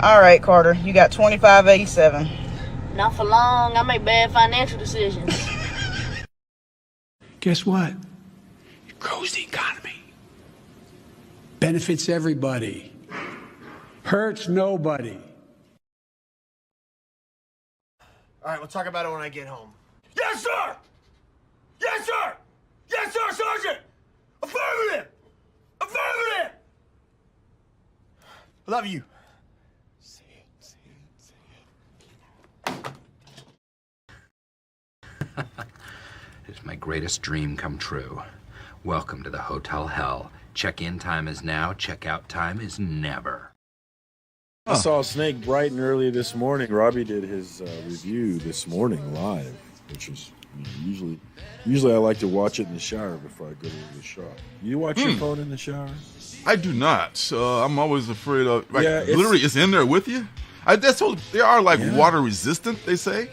All right, Carter, you got 2587. Not for long. I make bad financial decisions. Guess what? It grows the economy. Benefits everybody. Hurts nobody. All right, we'll talk about it when I get home. Yes, sir! Yes, sir! Yes, sir, Sergeant! Affirmative! Affirmative! I love you. Say it, say it, say it. It's my greatest dream come true. Welcome to the Hotel Hell. Check-in time is now, check-out time is never. I saw Snake bright and early this morning. Robbie did his review this morning live, which is usually I like to watch it in the shower before I go to the shop. You watch your phone in the shower? I do not. I'm always afraid of. Like, Yeah, literally, it's in there with you. That's told they are like water resistant. They say,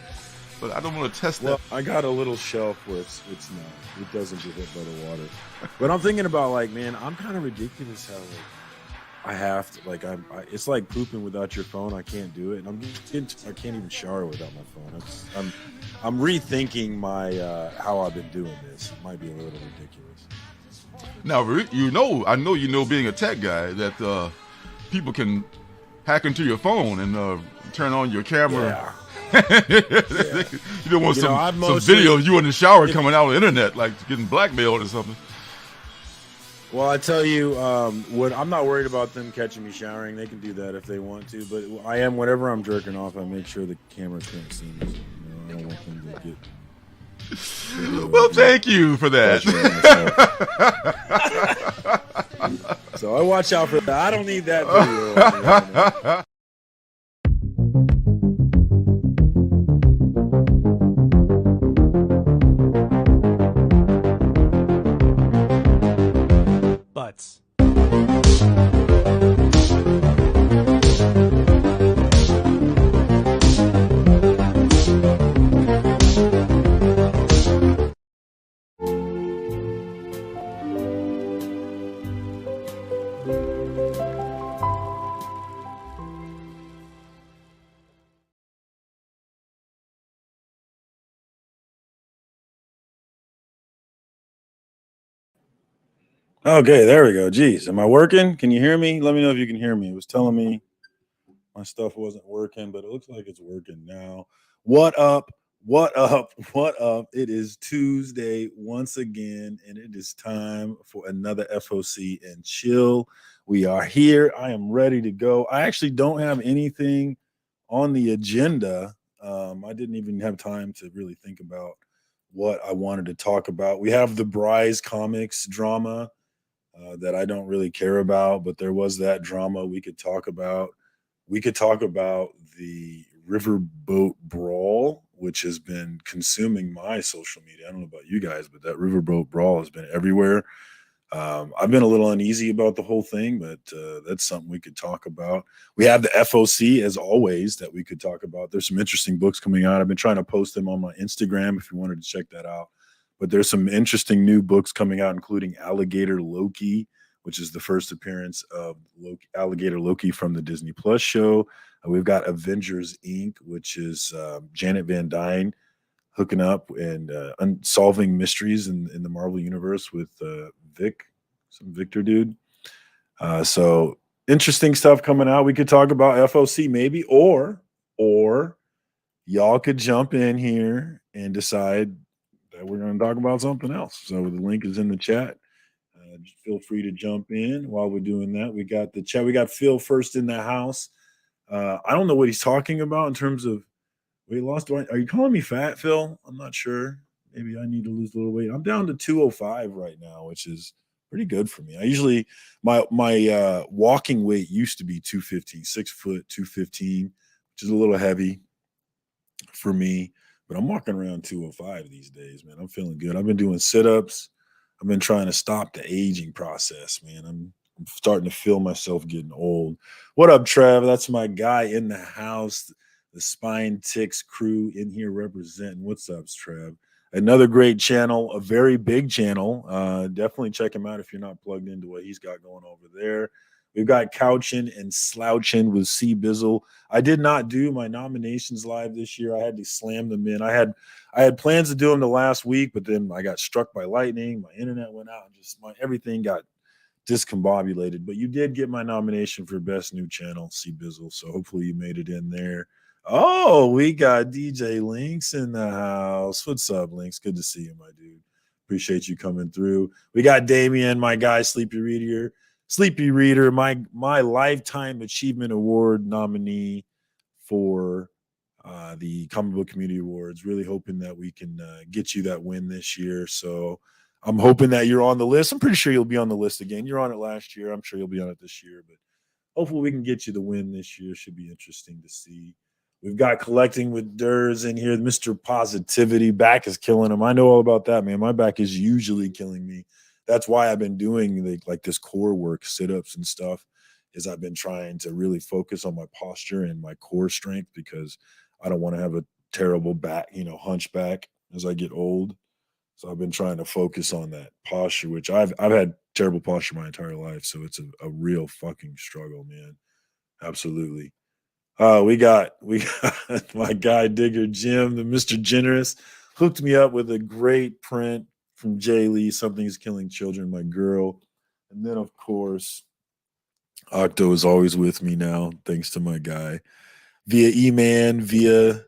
but I don't want to test that. I got a little shelf where it's not. It doesn't get hit by the water. But I'm thinking about like, man, I'm kind of ridiculous how like I have to like it's like pooping without your phone. I can't do it, and I can't even shower without my phone. I'm rethinking my how I've been doing this. It might be a little ridiculous. Now, I know being a tech guy that people can hack into your phone and turn on your camera. Yeah. You don't want some video of you in the shower coming out on the internet, like getting blackmailed or something. Well, I tell you, what I'm not worried about them catching me showering. They can do that if they want to, but I am. Whenever I'm jerking off, I make sure the camera can't see me. I don't want them to get. Well, thank you for that. So I watch out for that. I don't need that video. Butts. Okay, there we go. Jeez, am I working? Can you hear me? Let me know if you can hear me. It was telling me my stuff wasn't working, but it looks like it's working now. What up? What up? What up? It is Tuesday once again, and it is time for another FOC and chill. We are here. I am ready to go. I actually don't have anything on the agenda. I didn't even have time to really think about what I wanted to talk about. We have the Bryce Comics drama. That I don't really care about, but there was that drama we could talk about. We could talk about the Riverboat Brawl, which has been consuming my social media. I don't know about you guys, but that Riverboat Brawl has been everywhere. I've been a little uneasy about the whole thing, but that's something we could talk about. We have the FOC, as always, that we could talk about. There's some interesting books coming out. I've been trying to post them on my Instagram if you wanted to check that out. But there's some interesting new books coming out, including Alligator Loki, which is the first appearance of Alligator Loki from the Disney Plus show. We've got Avengers Inc., which is Janet Van Dyne hooking up and solving mysteries in the Marvel Universe with some Victor dude. So interesting stuff coming out. We could talk about FOC maybe, or y'all could jump in here and decide that we're going to talk about something else. So the link is in the chat. Just feel free to jump in while we're doing that. We got the chat. We got Phil first in the house. I don't know what he's talking about in terms of weight loss. Are you calling me fat, Phil? I'm not sure. Maybe I need to lose a little weight. I'm down to 205 right now, which is pretty good for me. I usually my walking weight used to be 215, 6 foot 215, which is a little heavy for me. But I'm walking around 205 these days, man. I'm feeling good. I've been doing sit-ups. I've been trying to stop the aging process, man. I'm starting to feel myself getting old. What up, Trev? That's my guy in the house. The Spine Ticks crew in here representing. What's up, Trev? Another great channel, a very big channel. Definitely check him out if you're not plugged into what he's got going over there. We've got Couchin' and Slouchin' with C Bizzle. I did not do my nominations live this year. I had to slam them in. I had plans to do them the last week, but then I got struck by lightning. My internet went out, and just everything got discombobulated. But you did get my nomination for Best New Channel, C Bizzle. So hopefully you made it in there. Oh, we got DJ Links in the house. What's up, Links? Good to see you, my dude. Appreciate you coming through. We got Damien, my guy, Sleepy Reader, my Lifetime Achievement Award nominee for the Comic Book Community Awards. Really hoping that we can get you that win this year. So I'm hoping that you're on the list. I'm pretty sure you'll be on the list again. You're on it last year. I'm sure you'll be on it this year. But hopefully we can get you the win this year. Should be interesting to see. We've got Collecting with Durs in here. Mr. Positivity. Back is killing him. I know all about that, man. My back is usually killing me. That's why I've been doing like this core work, sit-ups and stuff, is I've been trying to really focus on my posture and my core strength, because I don't want to have a terrible back, hunchback as I get old. So I've been trying to focus on that posture, which I've had terrible posture my entire life. So it's a real fucking struggle, man. Absolutely. We got my guy Digger Jim, the Mr. Generous, hooked me up with a great print from Jay Lee, Something's Killing Children, my girl. And then, of course, Octo is always with me now, thanks to my guy, via E-Man, via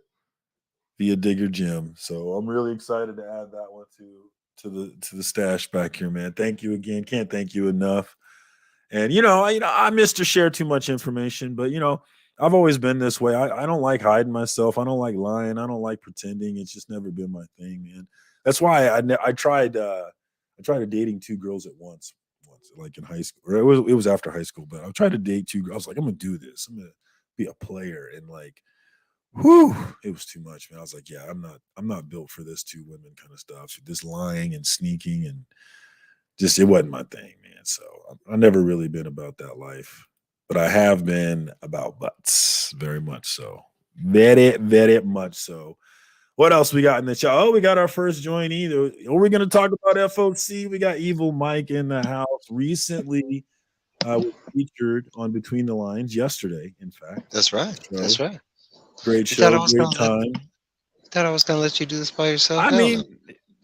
Digger Jim. So I'm really excited to add that one to the stash back here, man. Thank you again. Can't thank you enough. And I miss to share too much information, but I've always been this way. I don't like hiding myself. I don't like lying. I don't like pretending. It's just never been my thing, man. That's why I tried dating two girls at once, like in high school. Or it was after high school, but I tried to date two girls. I was like, I'm gonna do this. I'm gonna be a player, and like, whew, it was too much, man. I was like, yeah, I'm not built for this two women kind of stuff. This lying and sneaking and just, it wasn't my thing, man. So I've never really been about that life. But I have been about butts, very much so. Very, very much so. What else we got in the show? Oh, we got our first joinee. Are we going to talk about FOC? We got Evil Mike in the house. Recently was featured on Between the Lines yesterday, in fact. That's right. So, that's right. Great show, great time. Thought I was going to let you do this by yourself.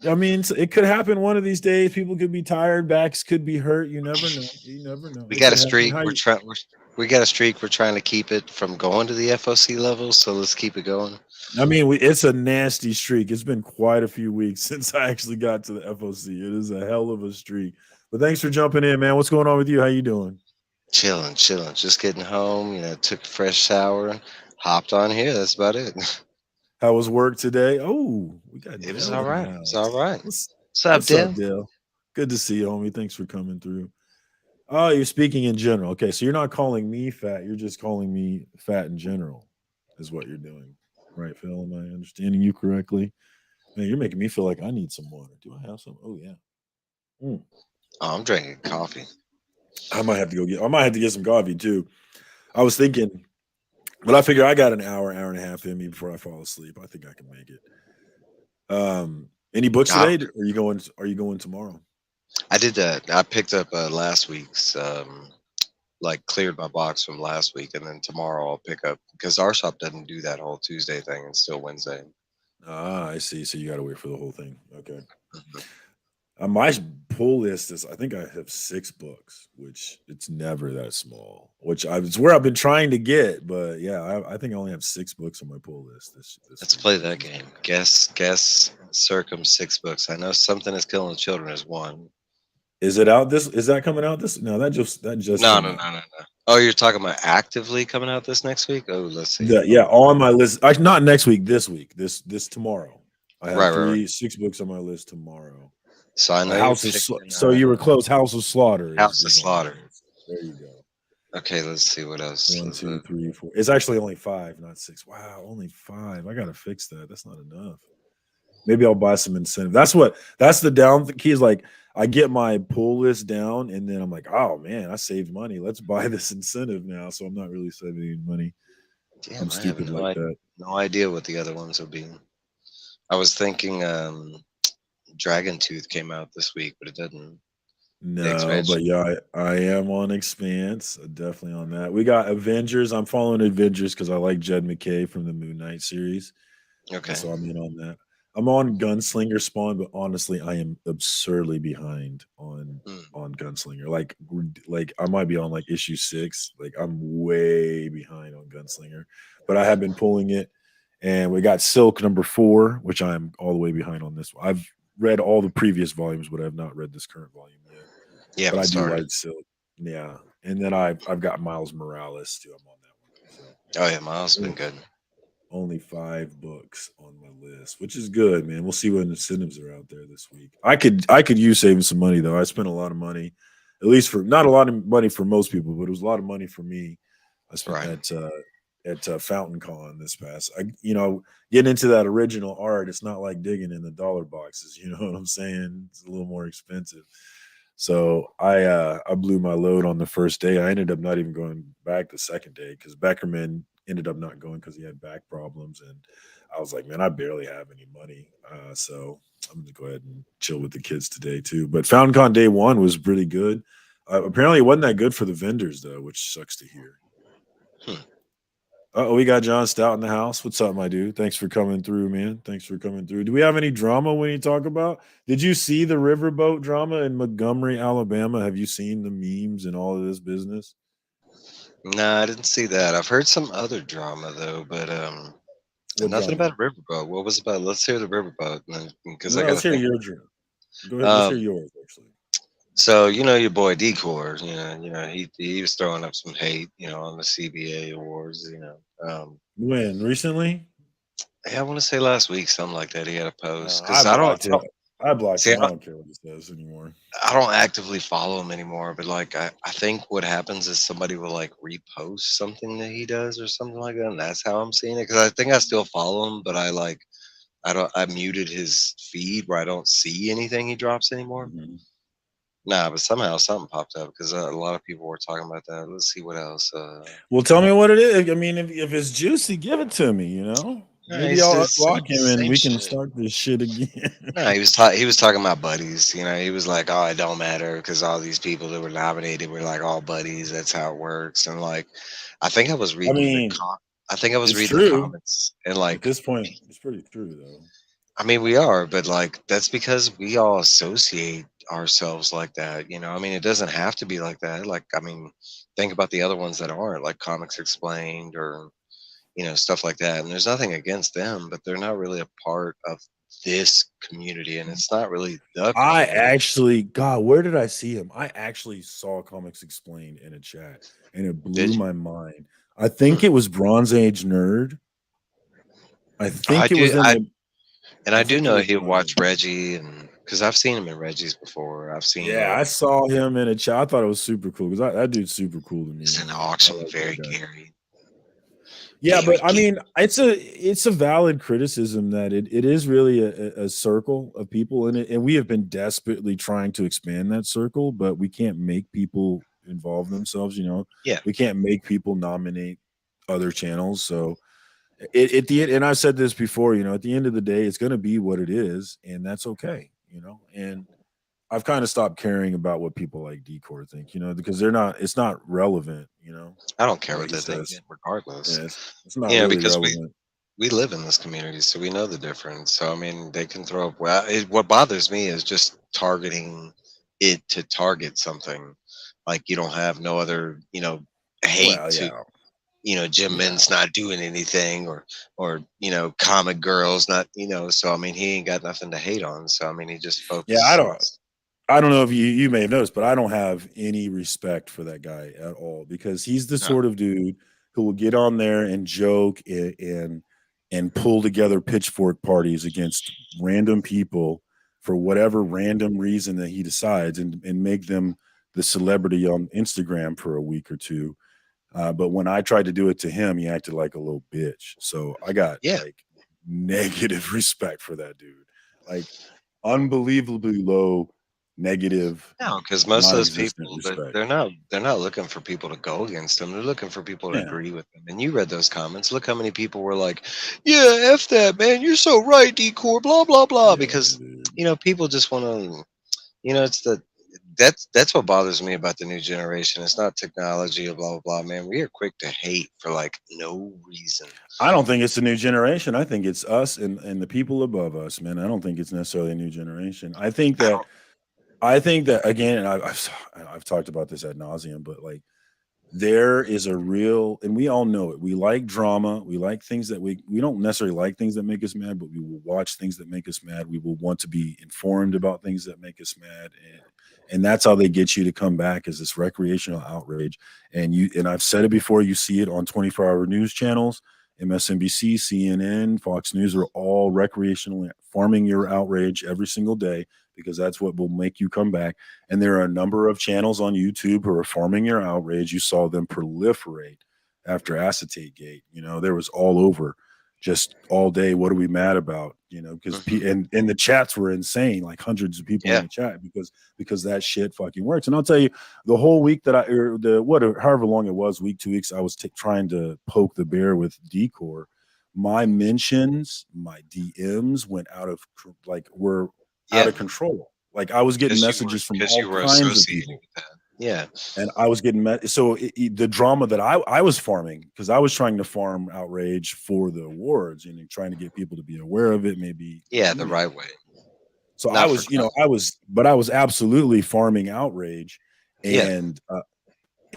I mean, it could happen one of these days. People could be tired. Backs could be hurt. You never know. You never know. We got a streak. We got a streak. We're trying to keep it from going to the FOC level. So let's keep it going. I mean, it's a nasty streak. It's been quite a few weeks since I actually got to the FOC. It is a hell of a streak. But thanks for jumping in, man. What's going on with you? How you doing? Chilling. Just getting home. Took a fresh shower, hopped on here. That's about it. How was work today? Oh, we got. It was all right. It's all right. What's up, Dale? Good to see you, homie. Thanks for coming through. Oh, you're speaking in general. Okay, so you're not calling me fat. You're just calling me fat in general, is what you're doing, right, Phil? Am I understanding you correctly? Man, you're making me feel like I need some water. Do I have some? Oh yeah. Oh, I'm drinking coffee. I might have to get some coffee too. I was thinking. But I figure I got an hour and a half in me before I fall asleep. I think I can make it. Any books today? Or are you going tomorrow? I did that. I picked up last week's, cleared my box from last week, and then tomorrow I'll pick up, because our shop doesn't do that whole Tuesday thing. It's still Wednesday. Ah, I see. So you got to wait for the whole thing. Okay. My pull list is, I think I have 6 books, which it's never that small, it's where I've been trying to get. But yeah, I think I only have 6 books on my pull list. Let's play that game. Guess circum 6 books. I know Something Is Killing the Children is one. Is it out is that coming out this? No, that just No. Oh, you're talking about actively coming out this next week? Oh, let's see. Yeah, on my list. Not next week, this week. This tomorrow. I have 6 books on my list tomorrow. So I know so you were close. House of Slaughter. House of Slaughter. There you go. Okay, let's see what else. 1, 2, 3, 4. It's actually only 5, not 6. Wow, only 5. I gotta fix that. That's not enough. Maybe I'll buy some incentive. That's the down key is, like, I get my pull list down, and then I'm like, oh man, I saved money. Let's buy this incentive now. So I'm not really saving any money. Damn, I'm stupid like that. No idea what the other ones will be. I was thinking Dragon Tooth came out this week, but it didn't. The No, but expansion. yeah, I am on Expanse. Definitely on that. We got Avengers. I'm following Avengers because I like Jed McKay from the Moon Knight series. Okay. So I'm in on that. I'm on Gunslinger Spawn, but honestly, I am absurdly behind Mm. on Gunslinger. Like I might be on like issue 6. Like I'm way behind on Gunslinger, but I have been pulling it. And we got Silk number 4, which I'm all the way behind on this one. I've read all the previous volumes, but I have not read this current volume yet. You But haven't I do started. like Silk. Yeah. And then I've got Miles Morales too. I'm on that one. Oh yeah, Miles has been So good. only 5 books on my list, which is good, man. We'll see what incentives are out there this week. I could use saving some money though. I spent a lot of money, at least for not a lot of money for most people, but it was a lot of money for me. I spent Right. at Fountain Con this past. Getting into that original art, it's not like digging in the dollar boxes. You know what I'm saying? It's a little more expensive. So I blew my load on the first day. I ended up not even going back the second day because Beckerman ended up not going because he had back problems, and I was like, man, I barely have any money, so I'm gonna go ahead and chill with the kids today too. But FountainCon day 1 was pretty good. Apparently, it wasn't that good for the vendors though, which sucks to hear. Hmm. Oh, we got John Stout in the house. What's up, my dude? Thanks for coming through, man. Thanks for coming through. Do we have any drama when you talk about? Did you see the riverboat drama in Montgomery, Alabama? Have you seen the memes and all of this business? No, I didn't see that. I've heard some other drama though, but What nothing drama? about Riverboat. What was it about? Let's hear the Riverboat, because I No, got to let's hear think. your drama. Go ahead. Let's hear Um, yours, actually. so your boy Decor, he was throwing up some hate, on the CBA awards, When? Recently? Yeah, I want to say last week, something like that. He had a post I because blocked him. I blocked see, him. I don't care what he says anymore. I don't actively follow him anymore, but like I think what happens is somebody will like repost something that he does or something like that, and that's how I'm seeing it. Because I think I still follow him, but I muted his feed where I don't see anything he drops anymore. Mhm. Nah, but somehow something popped up because a lot of people were talking about that. Let's see what else. Well, tell me what it is. I mean, if it's juicy, give it to me. Nah, Maybe he's I'll just unblock him and same we can shit. start this shit again. No, he was talking about buddies. He was like, "Oh, it don't matter because all these people that were nominated were like all buddies. That's how it works." And like, I think I was I reading mean, I think I was it's reading the true. comments, and At like, this point, it's pretty true, though. I mean, we are, but like, that's because we all associate ourselves like that. I mean, it doesn't have to be like that. Like, I mean, think about the other ones that aren't, like Comics Explained or stuff like that. And there's nothing against them, but they're not really a part of this community, and it's not really the community. God, where did I see him? I actually saw Comics Explained in a chat, and it blew Did you? my mind. I think Hmm. it was Bronze Age Nerd. I I think it do. was in the. I I do think it know was he'll Bronze watch Age. Reggie, and because I've seen him in Reggie's before. I've seen Yeah, I saw him in a chat. I thought it was super cool because that dude's super cool to me, he's in the man. I auction like that very guy. Gary. Yeah, but I mean, it's a valid criticism that it is really a circle of people in it, and we have been desperately trying to expand that circle, but we can't make people involve themselves. Yeah. We can't make people nominate other channels. So at the end, and I've said this before, at the end of the day, it's going to be what it is, and that's okay. And I've kind of stopped caring about what people like Decor think, because it's not relevant, I don't care what what he they think, says. regardless. Yeah, it's not really Because relevant. we live in this community, so we know the difference. So I mean, they can throw up. Well, what bothers me is just targeting it to target something. Like you don't have no other, hate Well, to, yeah, Jim yeah, Min's not doing anything, or comic girls not, So I mean, he ain't got nothing to hate on. So I mean, he just yeah. focuses on. I don't know if you may have noticed, but I don't have any respect for that guy at all because he's the No. sort of dude who will get on there and joke and pull together pitchfork parties against random people for whatever random reason that he decides and make them the celebrity on Instagram for a week or two. But when I tried to do it to him, he acted like a little bitch. So I got Yeah. like negative respect for that dude. Like unbelievably low, negative, No, because most of those non-existent people, respect. they're not looking for people to go against them. They're looking for people to Yeah. agree with them. And you read those comments. Look how many people were like, "Yeah, f that man. You're so right, Decor. Blah blah blah." Yeah, Because dude. people just want to. It's that's what bothers me about the new generation. It's not technology or blah blah blah. Man, we are quick to hate for like no reason. I don't think it's the new generation. I think it's us and the people above us, man. I don't think it's necessarily a new generation. I think that again, and I've talked about this ad nauseum, but like there is a real, and we all know it. We like drama. We like things that we don't necessarily like things that make us mad, but we will watch things that make us mad. We will want to be informed about things that make us mad, and that's how they get you to come back, is this recreational outrage. And I've said it before. You see it on 24-hour news channels. MSNBC, CNN, Fox News are all recreationally farming your outrage every single day, because that's what will make you come back. And there are a number of channels on YouTube who are farming your outrage. You saw them proliferate after Acetate Gate. You know, there was all over just all day. What are we mad about? You know, because and the chats were insane, like hundreds of people in the chat, because that shit fucking works. And I'll tell you, the whole week that however long it was, week, 2 weeks, I was trying to poke the bear with Decor. My mentions, my DMs went out of out of control. Like I was getting messages from all kinds of people. Yeah. And I was getting the drama that I was farming, because I was trying to farm outrage for the awards and trying to get people to be aware of it, maybe. Yeah, the right way. So I was absolutely farming outrage, and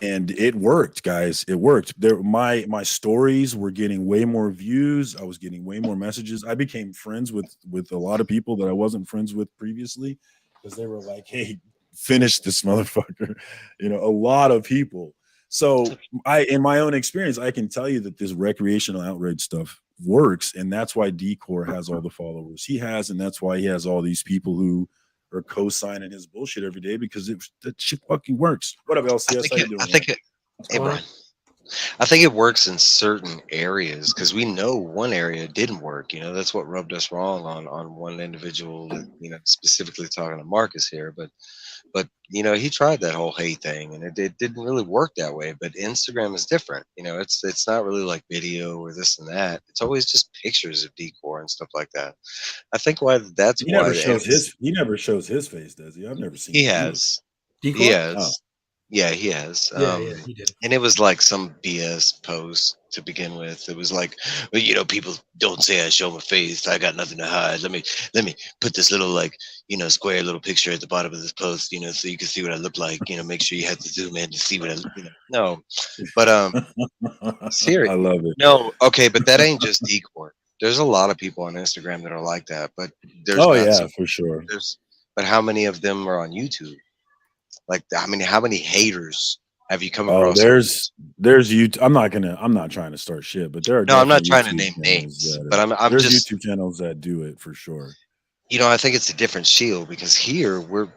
it worked, guys. It worked. My stories were getting way more views. I was getting way more messages. I became friends with a lot of people that I wasn't friends with previously, because they were like, "Hey, finish this motherfucker." You know, a lot of people. So in my own experience, I can tell you that this recreational outrage stuff works, and that's why Decor has all the followers he has, and that's why he has all these people who are co-signing his bullshit every day, because that shit fucking works. What up, LCS? How you doing? I think it works in certain areas, because we know one area didn't work. You know, that's what rubbed us wrong on one individual. You know, specifically talking to Marcus here, but you know, he tried that whole hate thing, and it didn't really work that way. But Instagram is different. You know, it's not really like video or this and that. It's always just pictures of Decor and stuff like that. I think He never shows his face, does he? I've never seen. He has. Decor? He has. Oh. Yeah, he has. Yeah, he did. And it was like some BS post to begin with. It was like, well, you know, people don't say I show my face. I got nothing to hide. Let me put this little, like, you know, square little picture at the bottom of this post, you know, so you can see what I look like. You know, make sure you have to zoom in to see what I, you know. No, but seriously, I love it. No, okay, but that ain't just Decor. There's a lot of people on Instagram that are like that, but there's for sure. But how many of them are on YouTube? Like, how many haters have you come across? There's YouTube. I'm not trying to start shit, but there are. No, I'm not trying to YouTube name names, but there's just YouTube channels that do it for sure. You know, I think it's a different shield, because here we're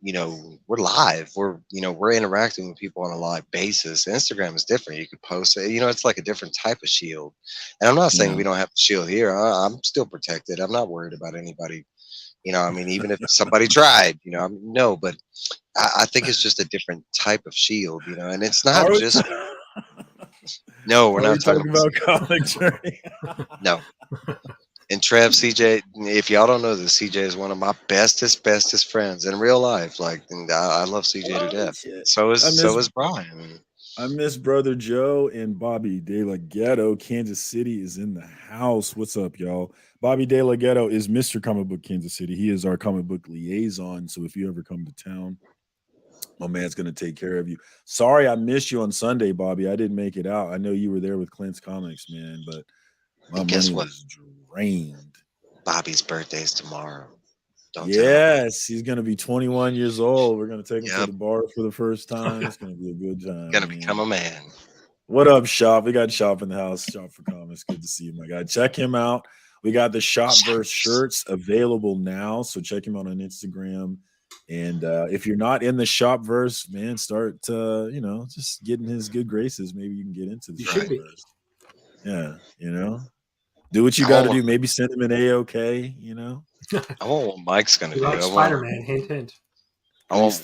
you know, we're live. We're interacting with people on a live basis. Instagram is different. You could post it. You know, it's like a different type of shield. And I'm not saying we don't have a shield here. I'm still protected. I'm not worried about anybody. You know, I mean, even if somebody tried, you know, no, but I think it's just a different type of shield, you know, and it's not just. No, we're not talking about comic journey. No. And Trev, CJ, if y'all don't know this, CJ is one of my bestest friends in real life. Like, and I love CJ to death. So is Brian. I miss Brother Joe and Bobby De La Ghetto. Kansas City is in the house. What's up, y'all? Bobby De La Ghetto is Mr. Comic Book Kansas City. He is our comic book liaison. So if you ever come to town, my man's going to take care of you. Sorry I missed you on Sunday, Bobby. I didn't make it out. I know you were there with Clint's Comics, man, but my money was drained. Bobby's birthday is tomorrow. Yes, he's going to be 21 years old. We're going to take him to the bar for the first time. It's going to be a good time. Going to become a man. What up, Shop? We got Shop in the house. Shop for Comics. Good to see you, my guy. Check him out. We got the Shopverse shirts available now, so check him out on Instagram. And if you're not in the Shopverse, man, start just getting his good graces. Maybe you can get into the Shopverse. Yeah, you know, do what you got to do. Maybe send him an AOK. You know, I want what Mike's gonna do. Like Spider-Man, hint, hint. I want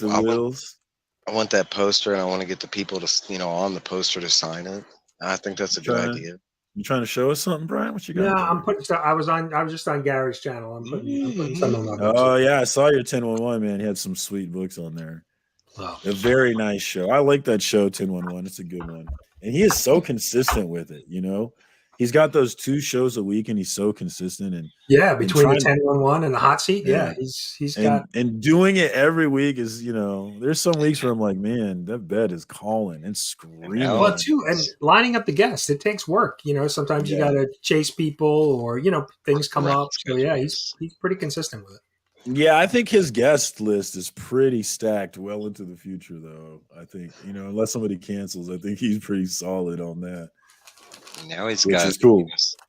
that poster, and I want to get the people to, you know, on the poster to sign it. I think that's a good idea. You trying to show us something, Brian? What you Yeah, got I'm there? putting stuff. I was just on Gary's channel. I'm putting some of my books Oh up. yeah, I saw your 1011, man. He had some sweet books on there. Oh. A very nice show. I like that show, 1011. It's a good one. And he is so consistent with it, you know. He's got those 2 shows a week and he's so consistent Yeah, and between the trying 1011 and the hot seat, yeah. yeah, he's got. And doing it every week is, you know, there's some weeks where I'm like, man, that bed is calling and screaming. Well, now too, and lining up the guests, it takes work. Sometimes you Yeah. got to chase people, or things come Right, up. So yeah, schedules. he's pretty consistent with it. Yeah, I think his guest list is pretty stacked well into the future, though. I think, you know, unless somebody cancels, I think he's pretty solid on that, Now he's which got is cool.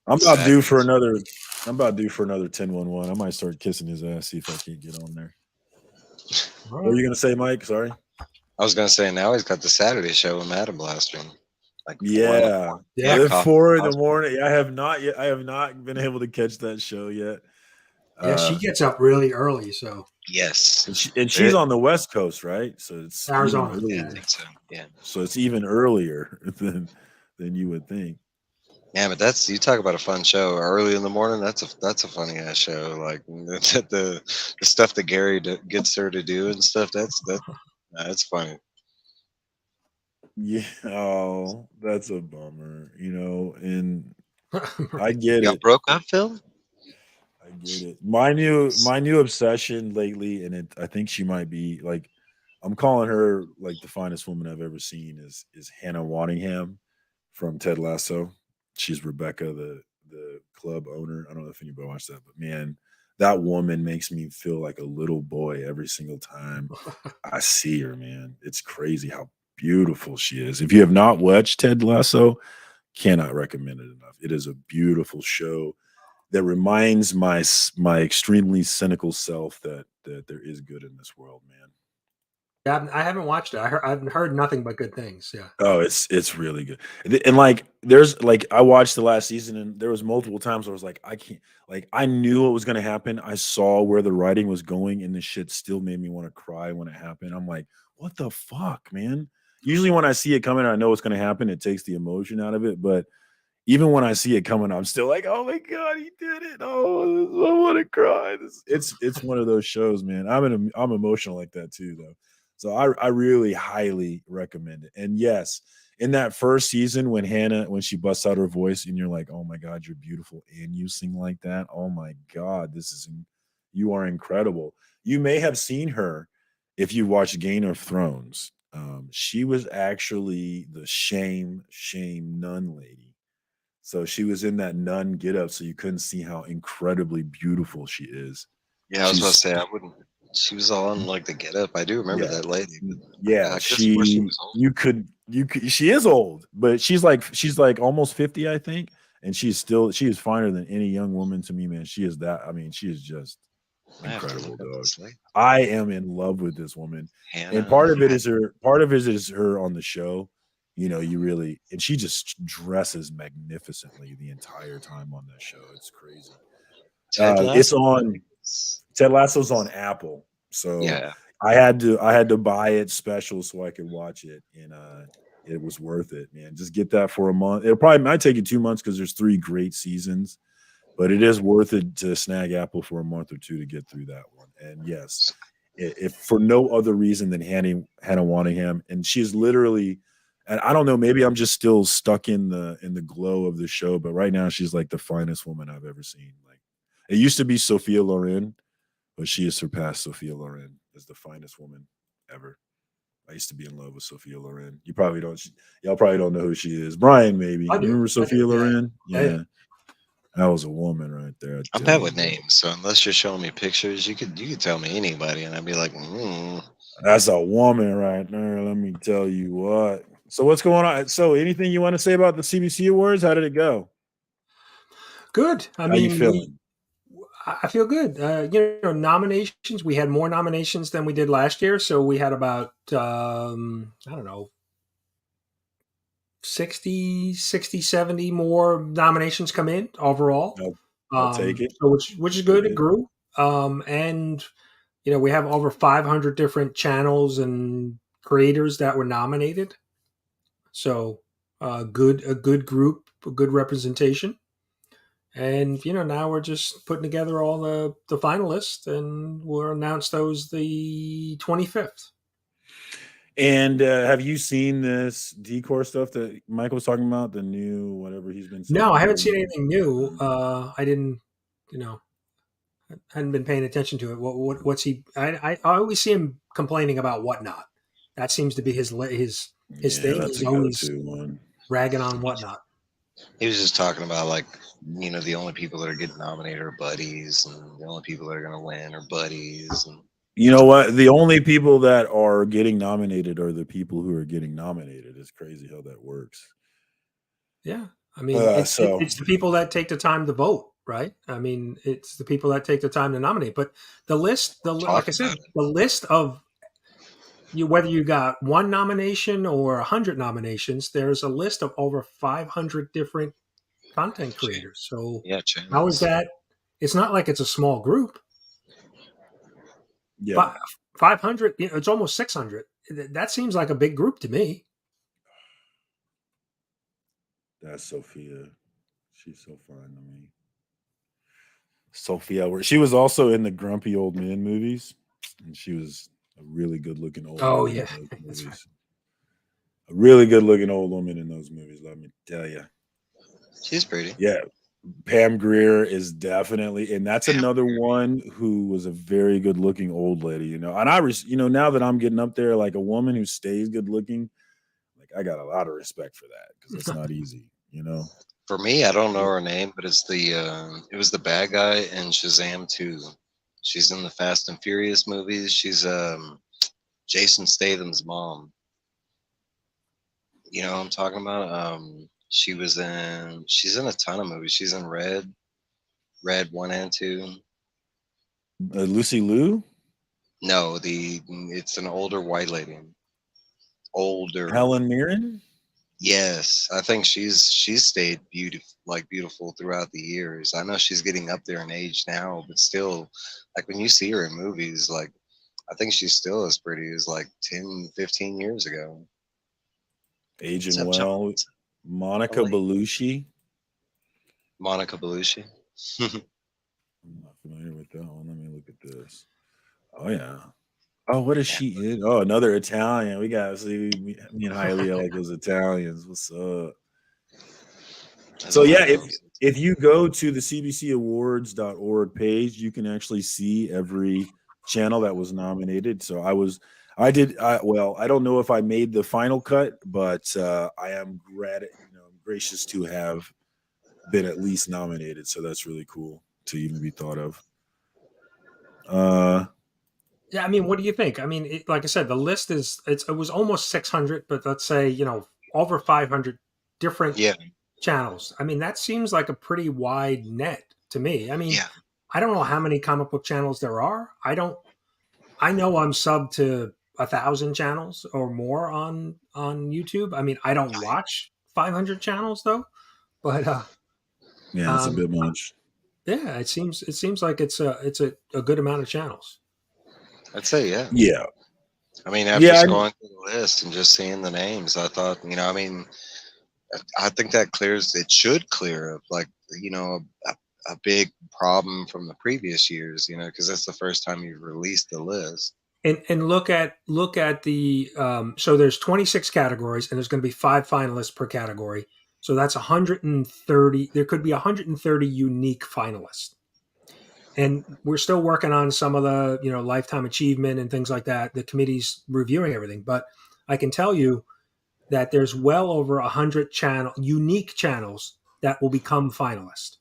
I'm about due for Saturdays. another 1011. I might start kissing his ass, see if I can't get on there. All What were right. you gonna say, Mike? Sorry. I was gonna say now he's got the Saturday show with Madam Blaster. Like 4 in the Yeah. morning. Yeah. At coffee 4 in the hospital. morning. I have not been able to catch that show yet. Yeah, she gets up really early, so Yes. And she's on the West Coast, right? So it's Arizona. even Yeah, I earlier. think so. Yeah. So it's even earlier than you would think. Yeah, but you talk about a fun show early in the morning. That's a funny ass show. Like the stuff that Gary gets her to do and stuff. That's funny. Yeah. Oh, that's a bummer, you know, and I get Y'all it. broke up, Phil? I get it. My new obsession lately, and I think she might be like, I'm calling her like the finest woman I've ever seen is Hannah Waddingham from Ted Lasso. She's Rebecca, the club owner. I don't know if anybody watched that, but man, that woman makes me feel like a little boy every single time I see her, man. It's crazy how beautiful she is. If you have not watched Ted Lasso, cannot recommend it enough. It is a beautiful show that reminds my extremely cynical self that there is good in this world, man. yeah, I haven't watched it. I've heard nothing but good things. Yeah. Oh, it's really good. And like there's like I watched the last season and there was multiple times where I was like, I can't like I knew what was gonna happen. I saw where the writing was going, and the shit still made me want to cry when it happened. I'm like, what the fuck, man? Usually when I see it coming, I know what's gonna happen. It takes the emotion out of it. But even when I see it coming, I'm still like, oh my god, he did it. Oh, I want to cry. It's one of those shows, man. I'm emotional like that too, though. So I really highly recommend it. And yes, in that first season when she busts out her voice and you're like, oh my god, you're beautiful and you sing like that. Oh my god, you are incredible. You may have seen her if you watched Game of Thrones. She was actually the shame nun lady. So she was in that nun get up, so you couldn't see how incredibly beautiful she is. Yeah, I was about to She's say I wouldn't. She was all on like the Get Up. I do remember yeah, that lady. But yeah. I guess where she was old. You could. She is old, but she's like almost 50, I think, and she is finer than any young woman to me, man. She is that. I mean, she is just I have to incredible, look up dog. this lady. I am in love with this woman, and Hannah. part of it is her on the show. You know, and she just dresses magnificently the entire time on that show. It's crazy. Ted It's Lasso. on Ted Lasso's on Apple, so Yeah. I had to buy it special so I could watch it, and it was worth it, man. Just get that for a month. It probably might take you 2 months because there's 3 great seasons, but it is worth it to snag Apple for a month or 2 to get through that one. And yes, if for no other reason than Hannah Waddingham, and she's literally, and I don't know, maybe I'm just still stuck in the glow of the show, but right now she's like the finest woman I've ever seen. Like it used to be Sophia Loren, but she has surpassed Sophia Loren as the finest woman ever. I used to be in love with Sophia Loren. Y'all probably don't know who she is. Brian, maybe. I You do. remember I Sophia do, yeah. Loren? Yeah. Yeah. That was a woman right there. I'm bad with names, so unless you're showing me pictures, you could tell me anybody, and I'd be like, That's a woman right there. Let me tell you what. So what's going on? So anything you want to say about the CBC Awards? How did it go? Good. I How you mean, feeling? I feel good. Nominations. We had more nominations than we did last year, so we had about I don't know, 60, 70 more nominations come in overall. I'll take it. So which is good. It grew. And we have over 500 different channels and creators that were nominated. So a good group, a good representation. And now we're just putting together all the finalists, and we'll announce those the 25th. And have you seen this decor stuff that Michael was talking about? The new whatever he's been saying. No, I haven't seen anything new. I didn't, hadn't been paying attention to it. What's he? I always see him complaining about Whatnot. That seems to be his thing. That's He's a always go-to one. ragging on Whatnot. He was just talking about like, the only people that are getting nominated are buddies, and the only people that are going to win are buddies. And You know what? The only people that are getting nominated are the people who are getting nominated. It's crazy how that works. Yeah, I mean, it's the people that take the time to vote, right? I mean, it's the people that take the time to nominate. But the list, like I said, the list of whether you got one nomination or 100 nominations, there's a list of over 500 different content creators. So how is that? It's not like it's a small group. Yeah, 500. It's almost 600. That seems like a big group to me. That's Sophia. She's so fine to me. Sophia, she was also in the Grumpy Old Man movies, and she was a really good-looking old. Oh woman yeah, in those that's movies. right. A really good-looking old woman in those movies. Let me tell you. She's pretty. Yeah, Pam Grier is definitely, and that's another one who was a very good-looking old lady. And now that I'm getting up there, like a woman who stays good-looking, like I got a lot of respect for that because it's not easy. For me, I don't know her name, but it's it was the bad guy in Shazam 2. She's in the Fast and Furious movies. She's Jason Statham's mom. You know what I'm talking about? She's in a ton of movies. She's in Red 1 and 2. Lucy Liu? No, it's an older white lady. Older. Helen Mirren? Yes, I think she's stayed beautiful throughout the years. I know she's getting up there in age now, but still, like when you see her in movies, like I think she's still as pretty as like 10, 15 years ago. Aging well. Monica Bellucci. Monica Bellucci. I'm not familiar with that one. Let me look at this. Oh yeah. Oh, what is she in? Oh, another Italian. We got me and Hailey like those Italians. What's up? So yeah, if you go to the cbcawards.org page, you can actually see every channel that was nominated. So I don't know if I made the final cut, but I am gracious to have been at least nominated. So that's really cool to even be thought of. Yeah, I mean, what do you think? I mean, like I said, the list it was almost 600, but let's say over 500 different channels. I mean, that seems like a pretty wide net to me. I mean, I don't know how many comic book channels there are. I know I'm subbed to 1,000 channels or more on YouTube. I mean, I don't watch 500 channels though, but yeah, it's a bit much. Yeah, it seems like it's a good amount of channels. I'd say yeah. I mean, after scrolling through the list and just seeing the names, I thought, I mean, I think it should clear up like a big problem from the previous years, because that's the first time you've released the list. And look at the so there's 26 categories and there's going to be 5 finalists per category. So that's 130. There could be 130 unique finalists. And we're still working on some of the, lifetime achievement and things like that. The committee's reviewing everything, but I can tell you that there's well over 100 unique channels that will become finalists.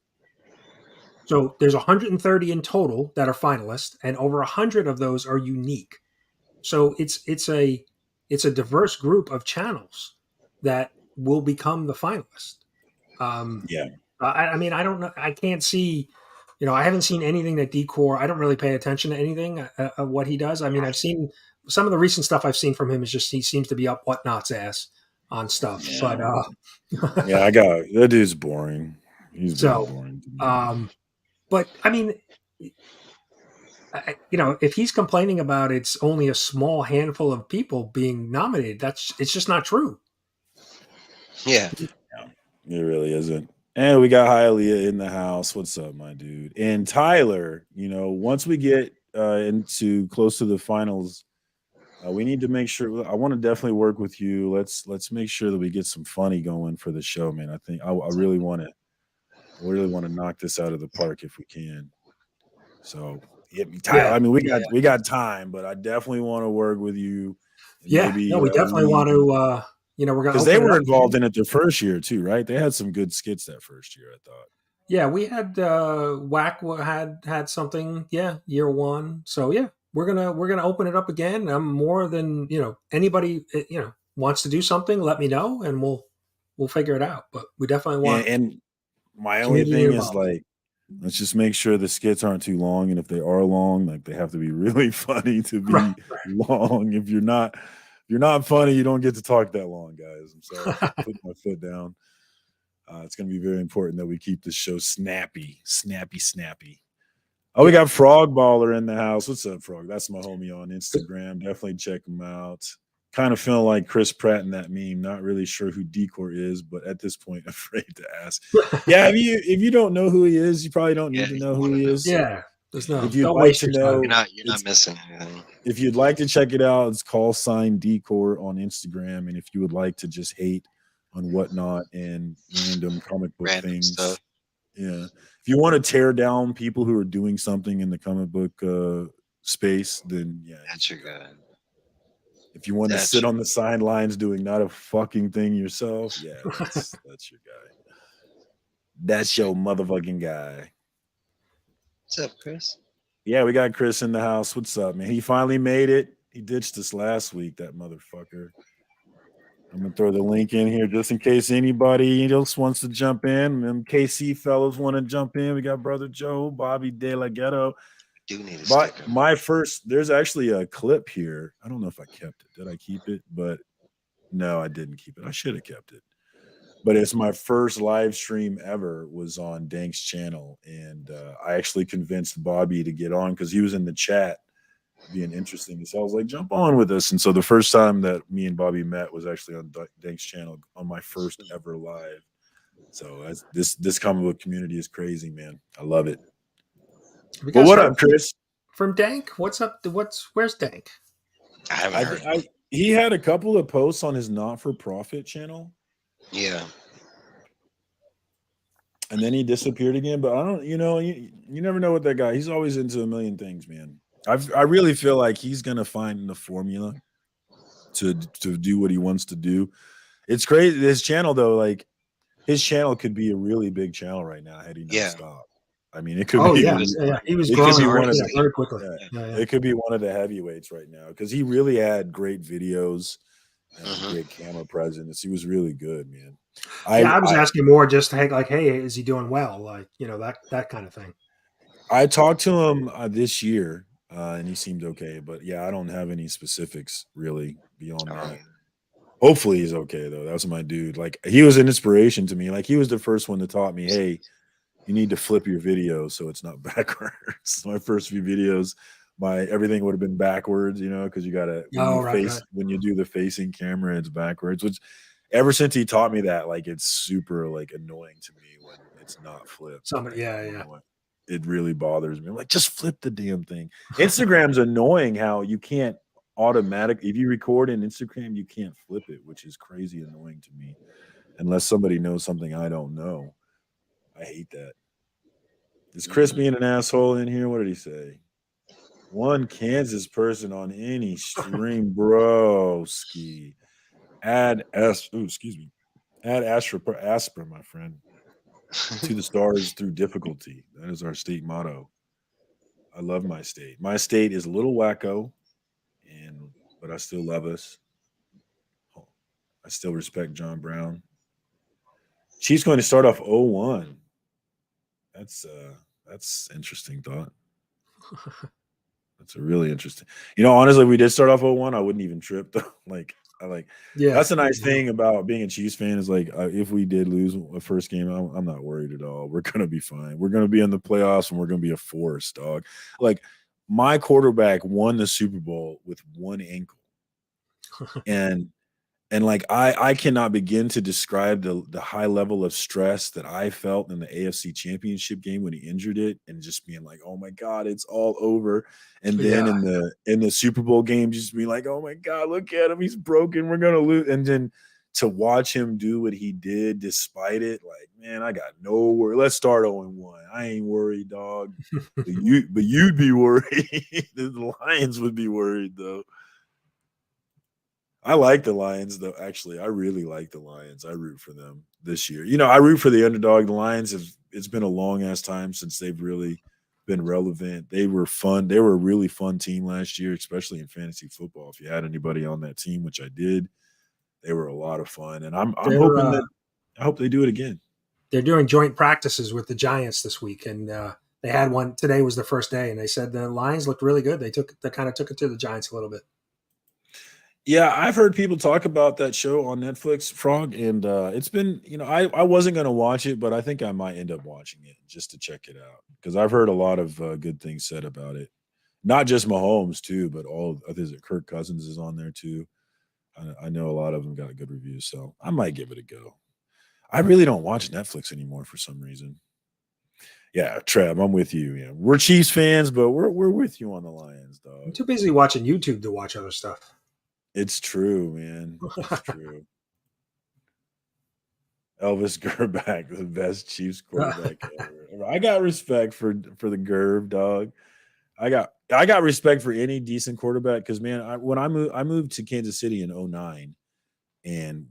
So there's 130 in total that are finalists, and over 100 of those are unique. So it's a diverse group of channels that will become the finalist. I mean, I don't know. I can't see. I haven't seen anything that Decor. I don't really pay attention to anything of what he does. I mean, I've seen some of the recent stuff I've seen from him is just he seems to be up Whatnot's ass on stuff. Yeah. But I got that dude's boring. He's boring. But I mean, if he's complaining about it's only a small handful of people being nominated, it's just not true. Yeah. It really isn't. And we got Hialeah in the house. What's up, my dude? And Tyler, once we get into close to the finals, we need to make sure. I want to definitely work with you. Let's make sure that we get some funny going for the show, man. I think I really want to knock this out of the park if we can. So hit me, Tyler. Yeah, I mean, we got time, but I definitely want to work with you. And yeah. maybe No, we definitely want to. We're gonna because they open it were up. involved in it their first year too, right? They had some good skits that first year, I thought. Yeah, we had Whack had something. Yeah, year one. So yeah, we're gonna open it up again. I'm more than anybody wants to do something. Let me know, and we'll figure it out. But we definitely want And my only community thing is involved. like, let's just make sure the skits aren't too long, and if they are long, like they have to be really funny to be Right. long. If you're not funny, you don't get to talk that long, guys. I'm sorry, put my foot down. It's going to be very important that we keep this show snappy. Oh, we got Frog Baller in the house. What's up, Frog? That's my homie on Instagram. Definitely check him out. Kind of feeling like Chris Pratt in that meme. Not really sure who Decor is, but at this point, afraid to ask. Yeah, if you don't know who he is, you probably don't need to know who he is. Yeah, there's no. If you'd Don't like waste to your know, time. You're not missing anything. if you'd like to check it out, it's call sign Decor on Instagram. And if you would like to just hate on whatnot and random comic book things, stuff. yeah. If you want to tear down people who are doing something in the comic book space, then yeah, That's your guy. if you want to sit on the sidelines doing not a fucking thing yourself, yeah, that's your guy. That's your motherfucking guy. What's up, Chris? Yeah, we got Chris in the house. What's up, man? He finally made it. He ditched us last week, that motherfucker. I'm gonna throw the link in here just in case anybody else wants to jump in. Them KC fellows want to jump in. We got Brother Joe, Bobby De La Ghetto. Do need a But sticker. there's actually a clip here. I don't know if I kept it. Did I keep it? But no, I didn't keep it. I should have kept it. But it's my first live stream ever was on Dank's channel. And I actually convinced Bobby to get on because he was in the chat being interesting. So I was like, jump on with us. And so the first time that me and Bobby met was actually on Dank's channel on my first ever live. So this comic book community is crazy, man. I love it. But what up, Chris? From Dank? What's up? Where's Dank? I haven't heard. He had a couple of posts on his not-for-profit channel. Yeah. And then he disappeared again. But I don't, you never know what that guy. He's always into a million things, man. I really feel like he's gonna find the formula to do what he wants to do. It's crazy. His channel, though, like his channel could be a really big channel right now had he not stopped. I mean, it could be. He was growing very quickly. It could be one of the heavyweights right now because he really had great videos and great camera presence. He was really good, man. I was asking more just like, hey, is he doing well? Like, that kind of thing. I talked to him this year, and he seemed okay. But yeah, I don't have any specifics really beyond that. Hopefully he's okay though. That was my dude. Like he was an inspiration to me. Like he was the first one to taught me, hey, you need to flip your video so it's not backwards. My first few videos, everything would have been backwards, because you gotta when you do the facing camera, it's backwards. Which ever since he taught me that, like it's super like annoying to me when it's not flipped. It really bothers me. I'm like, just flip the damn thing. Instagram's annoying how you can't if you record in Instagram, you can't flip it, which is crazy annoying to me. Unless somebody knows something I don't know. I hate that. Is Chris being an asshole in here? What did he say? One Kansas person on any stream, bro. Ski. Add Aspra, my friend. To the stars through difficulty. That is our state motto. I love my state. My state is a little wacko, but I still love us. I still respect John Brown. Chiefs going to start off 0-1. That's interesting thought. That's a really interesting. Honestly, if we did start off 0-1, I wouldn't even trip though. That's a nice thing about being a Chiefs fan is like if we did lose a first game, I'm not worried at all. We're gonna be fine. We're gonna be in the playoffs and we're gonna be a force, dog. Like my quarterback won the Super Bowl with one ankle, and And like I cannot begin to describe the high level of stress that I felt in the AFC Championship game when he injured it, and just being like, "Oh my God, it's all over." And then Yeah. in the Super Bowl game, just being like, "Oh my God, look at him, he's broken, we're gonna lose." And then to watch him do what he did despite it, like, man, I got no worry. Let's start 0-1. I ain't worried, dog. But you'd be worried. The Lions would be worried though. I like the Lions, though. Actually, I really like the Lions. I root for them this year. I root for the underdog. The Lions have. It's been a long ass time since they've really been relevant. They were fun. They were a really fun team last year, especially in fantasy football. If you had anybody on that team, which I did, they were a lot of fun. And I'm They're hoping that I hope they do it again. they're doing joint practices with the Giants this week, and they had one today. Was the first day, and they said the Lions looked really good. They kind of took it to the Giants a little bit. Yeah, I've heard people talk about that show on Netflix, Frog, and it's been, I wasn't going to watch it, but I think I might end up watching it just to check it out because I've heard a lot of good things said about it. Not just Mahomes too, but I think it Kirk Cousins is on there too. I know a lot of them got good reviews, so I might give it a go. I really don't watch Netflix anymore for some reason. Yeah, Trev, I'm with you. Yeah, we're Chiefs fans, but we're with you on the Lions, I'm dog. too busy watching YouTube to watch other stuff. It's true, man. It's true. Elvis Gerback, the best Chiefs quarterback ever. I got respect for the Gerb, dog. I got respect for any decent quarterback because, man, when I moved to Kansas City in '09, and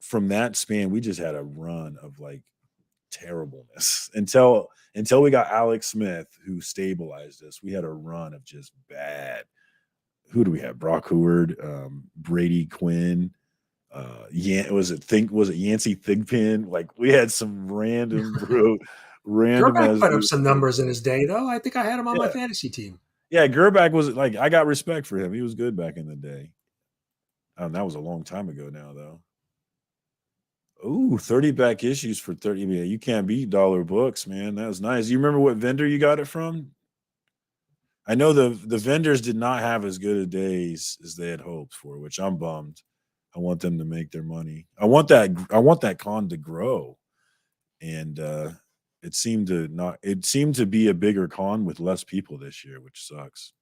from that span we just had a run of like terribleness until we got Alex Smith, who stabilized us. We had a run of just bad. Who do we have? Brock Howard, Brady Quinn. Was it Yancey Thigpen? Like, we had some random Gerback as put up dude. some numbers in his day, though. I think I had him on my Yeah, fantasy team. yeah. Gerback was like, I got respect for him. He was good back in the day. That was a long time ago now, though. Ooh, 30 back issues for 30. Yeah, you can't beat dollar books, man. That was nice. You remember what vendor you got it from? I know the vendors did not have as good a days as they had hoped for, which I'm bummed. I want them to make their money. I want that con to grow. And it seemed to be a bigger con with less people this year, which sucks.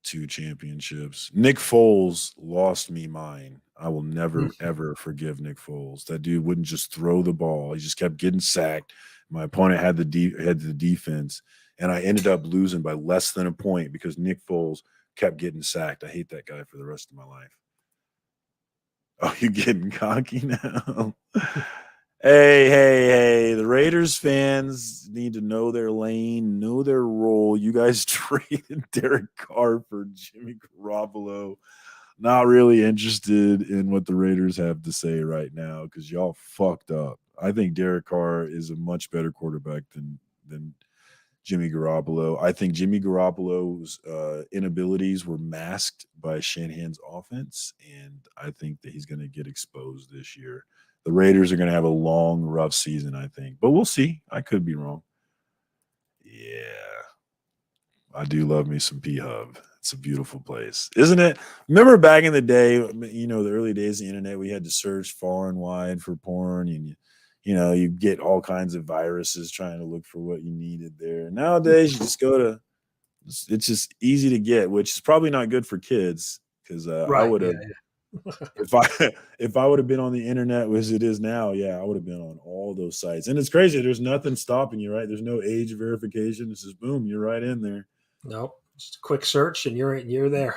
2 championships. Nick Foles lost me mine. I will never ever forgive Nick Foles. That dude wouldn't just throw the ball. He just kept getting sacked. My opponent had the defense, and I ended up losing by less than a point because Nick Foles kept getting sacked. I hate that guy for the rest of my life. Oh, you getting cocky now? Hey, the Raiders fans need to know their lane, know their role. You guys traded Derek Carr for Jimmy Garoppolo. Not really interested in what the Raiders have to say right now because y'all fucked up. I think Derek Carr is a much better quarterback than Jimmy Garoppolo. I think Jimmy Garoppolo's inabilities were masked by Shanahan's offense, and I think that he's going to get exposed this year. The Raiders are going to have a long, rough season, I think, but we'll see. I could be wrong. Yeah, I do love me some P-Hub. It's a beautiful place, isn't it? Remember back in the day, the early days of the internet, we had to search far and wide for porn, and you get all kinds of viruses trying to look for what you needed there. Nowadays, you just go to, it's just easy to get, which is probably not good for kids because I Right. would Yeah. have, if I would have been on the internet as it is now, yeah, I would have been on all those sites. And it's crazy. There's nothing stopping you, right? There's no age verification. It's just boom, you're right in there. Nope. Just a quick search and you're there.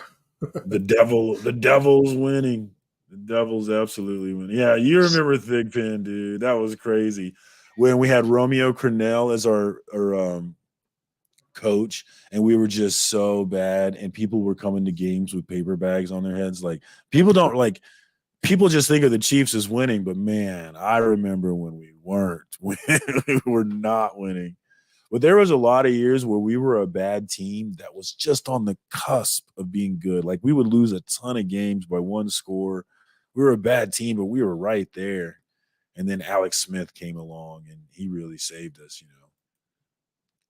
The devil's winning. The devil's absolutely winning. Yeah, you remember Thigpen, dude. That was crazy. When we had Romeo Crennel as our coach, and we were just so bad, and people were coming to games with paper bags on their heads. Like, people just think of the Chiefs as winning, but man, I remember when we weren't. We were not winning. But there was a lot of years where we were a bad team that was just on the cusp of being good. Like, we would lose a ton of games by one score. We were a bad team, but we were right there. And then Alex Smith came along, and he really saved us,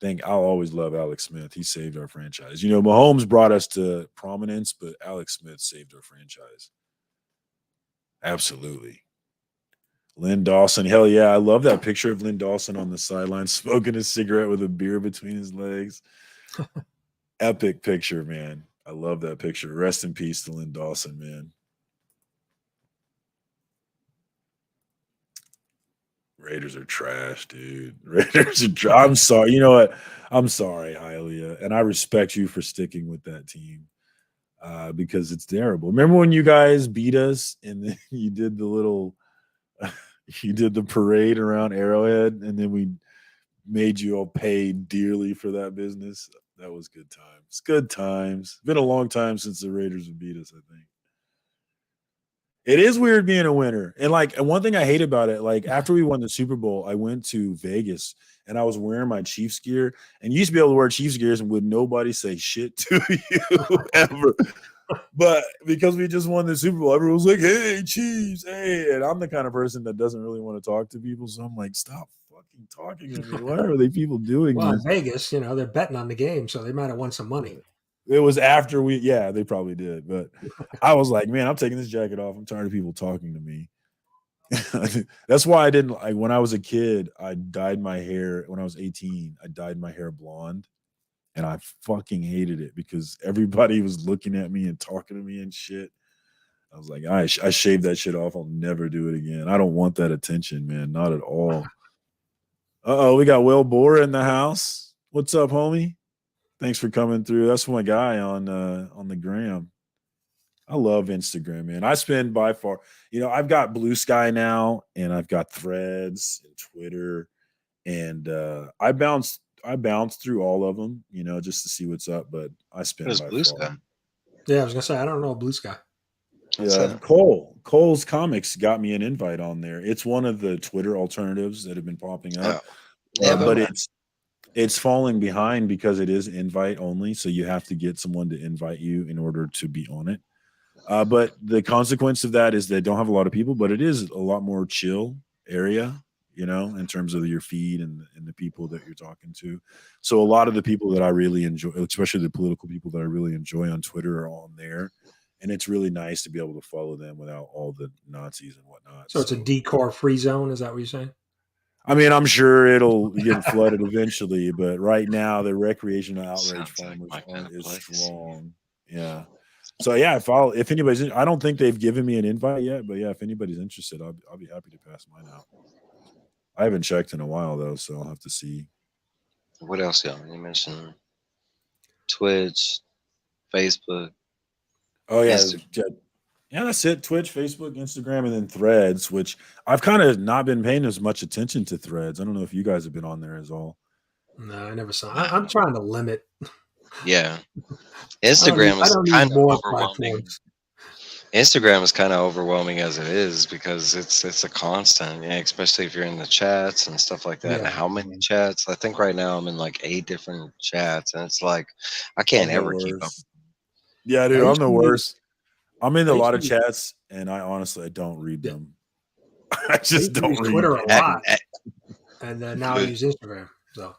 I'll always love Alex Smith. He saved our franchise. You know, Mahomes brought us to prominence, but Alex Smith saved our franchise. Absolutely. Lynn Dawson. Hell yeah. I love that picture of Lynn Dawson on the sideline smoking a cigarette with a beer between his legs. Epic picture, man. I love that picture. Rest in peace to Lynn Dawson, man. Raiders are trash, dude. Raiders are trash. I'm sorry. You know what? I'm sorry, Hialeah. And I respect you for sticking with that team because it's terrible. Remember when you guys beat us and then you did the little you did the parade around Arrowhead and then we made you all pay dearly for that business? That was good times. Good times. It's been a long time since the Raiders have beat us, I think. It is weird being a winner. And like one thing I hate about it, like after we won the Super Bowl, I went to Vegas and I was wearing my Chiefs gear. And you used to be able to wear Chiefs gears and would nobody say shit to you ever. But because we just won the Super Bowl, everyone was like, hey, Chiefs, hey. And I'm the kind of person that doesn't really want to talk to people. So I'm like, stop fucking talking to me. Why are they people doing Well, in this? Vegas, you know, they're betting on the game, so they might have won some money. It was after they probably did. But I was like, man, I'm taking this jacket off. I'm tired of people talking to me. That's why I didn't like when I was a kid, I dyed my hair when I was 18. I dyed my hair blonde and I fucking hated it because everybody was looking at me and talking to me and shit. I was like, I shaved that shit off. I'll never do it again. I don't want that attention, man. Not at all. We got Will Bohr in the house. What's up, homie? Thanks for coming through. That's my guy on the gram. I love Instagram, man. I spend by far, you know, I've got Blue Sky now, and I've got Threads and Twitter, and I bounce through all of them, you know, just to see what's up. But I spend What is by Blue far. Sky? Yeah, I was gonna say I don't know Blue Sky. Yeah, Cole's Comics got me an invite on there. It's one of the Twitter alternatives that have been popping up, but it's falling behind because it is invite only. So you have to get someone to invite you in order to be on it. But the consequence of that is they don't have a lot of people, but it is a lot more chill area, you know, in terms of your feed and the people that you're talking to. So a lot of the people that I really enjoy, especially the political people that I really enjoy on Twitter, are on there. And it's really nice to be able to follow them without all the Nazis and whatnot. So it's a decor free zone. Is that what you're saying? I mean, I'm sure it'll get flooded eventually, but right now the recreational outrage farmers is strong. Yeah. So yeah, if anybody's, I don't think they've given me an invite yet, but yeah, if anybody's interested, I'll be happy to pass mine out. I haven't checked in a while though, so I'll have to see. What else, y'all? You mentioned Twitch, Facebook. Oh yeah, yeah, that's it. Twitch, Facebook, Instagram, and then Threads, which I've kind of not been paying as much attention to Threads. I don't know if you guys have been on there as all. No, I never saw. I'm trying to limit. Yeah, Instagram is kind of overwhelming. Platforms. Instagram is kind of overwhelming as it is because it's a constant, yeah, especially if you're in the chats and stuff like that. Yeah. And how many chats? I think right now I'm in like 8 different chats, and it's like I can't ever keep up. Yeah, dude, I'm the worst. I'm in a lot of chats, and I honestly don't read them. I just don't read Twitter them. a lot, and now I use Instagram. So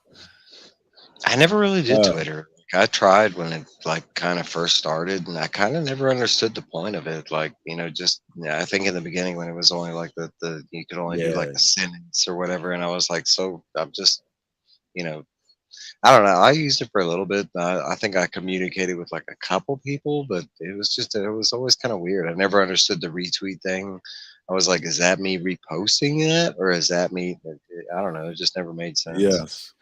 I never really did Twitter. I tried when it like kind of first started, and I kind of never understood the point of it. Like, you know, just I think in the beginning when it was only like the you could only do like a sentence or whatever, and I was like, so I'm just, you know, I don't know. I used it for a little bit. I think I communicated with like a couple people, but it was always kind of weird. I never understood the retweet thing. I was like, is that me reposting it, or is that me? I don't know. It just never made sense. Yes.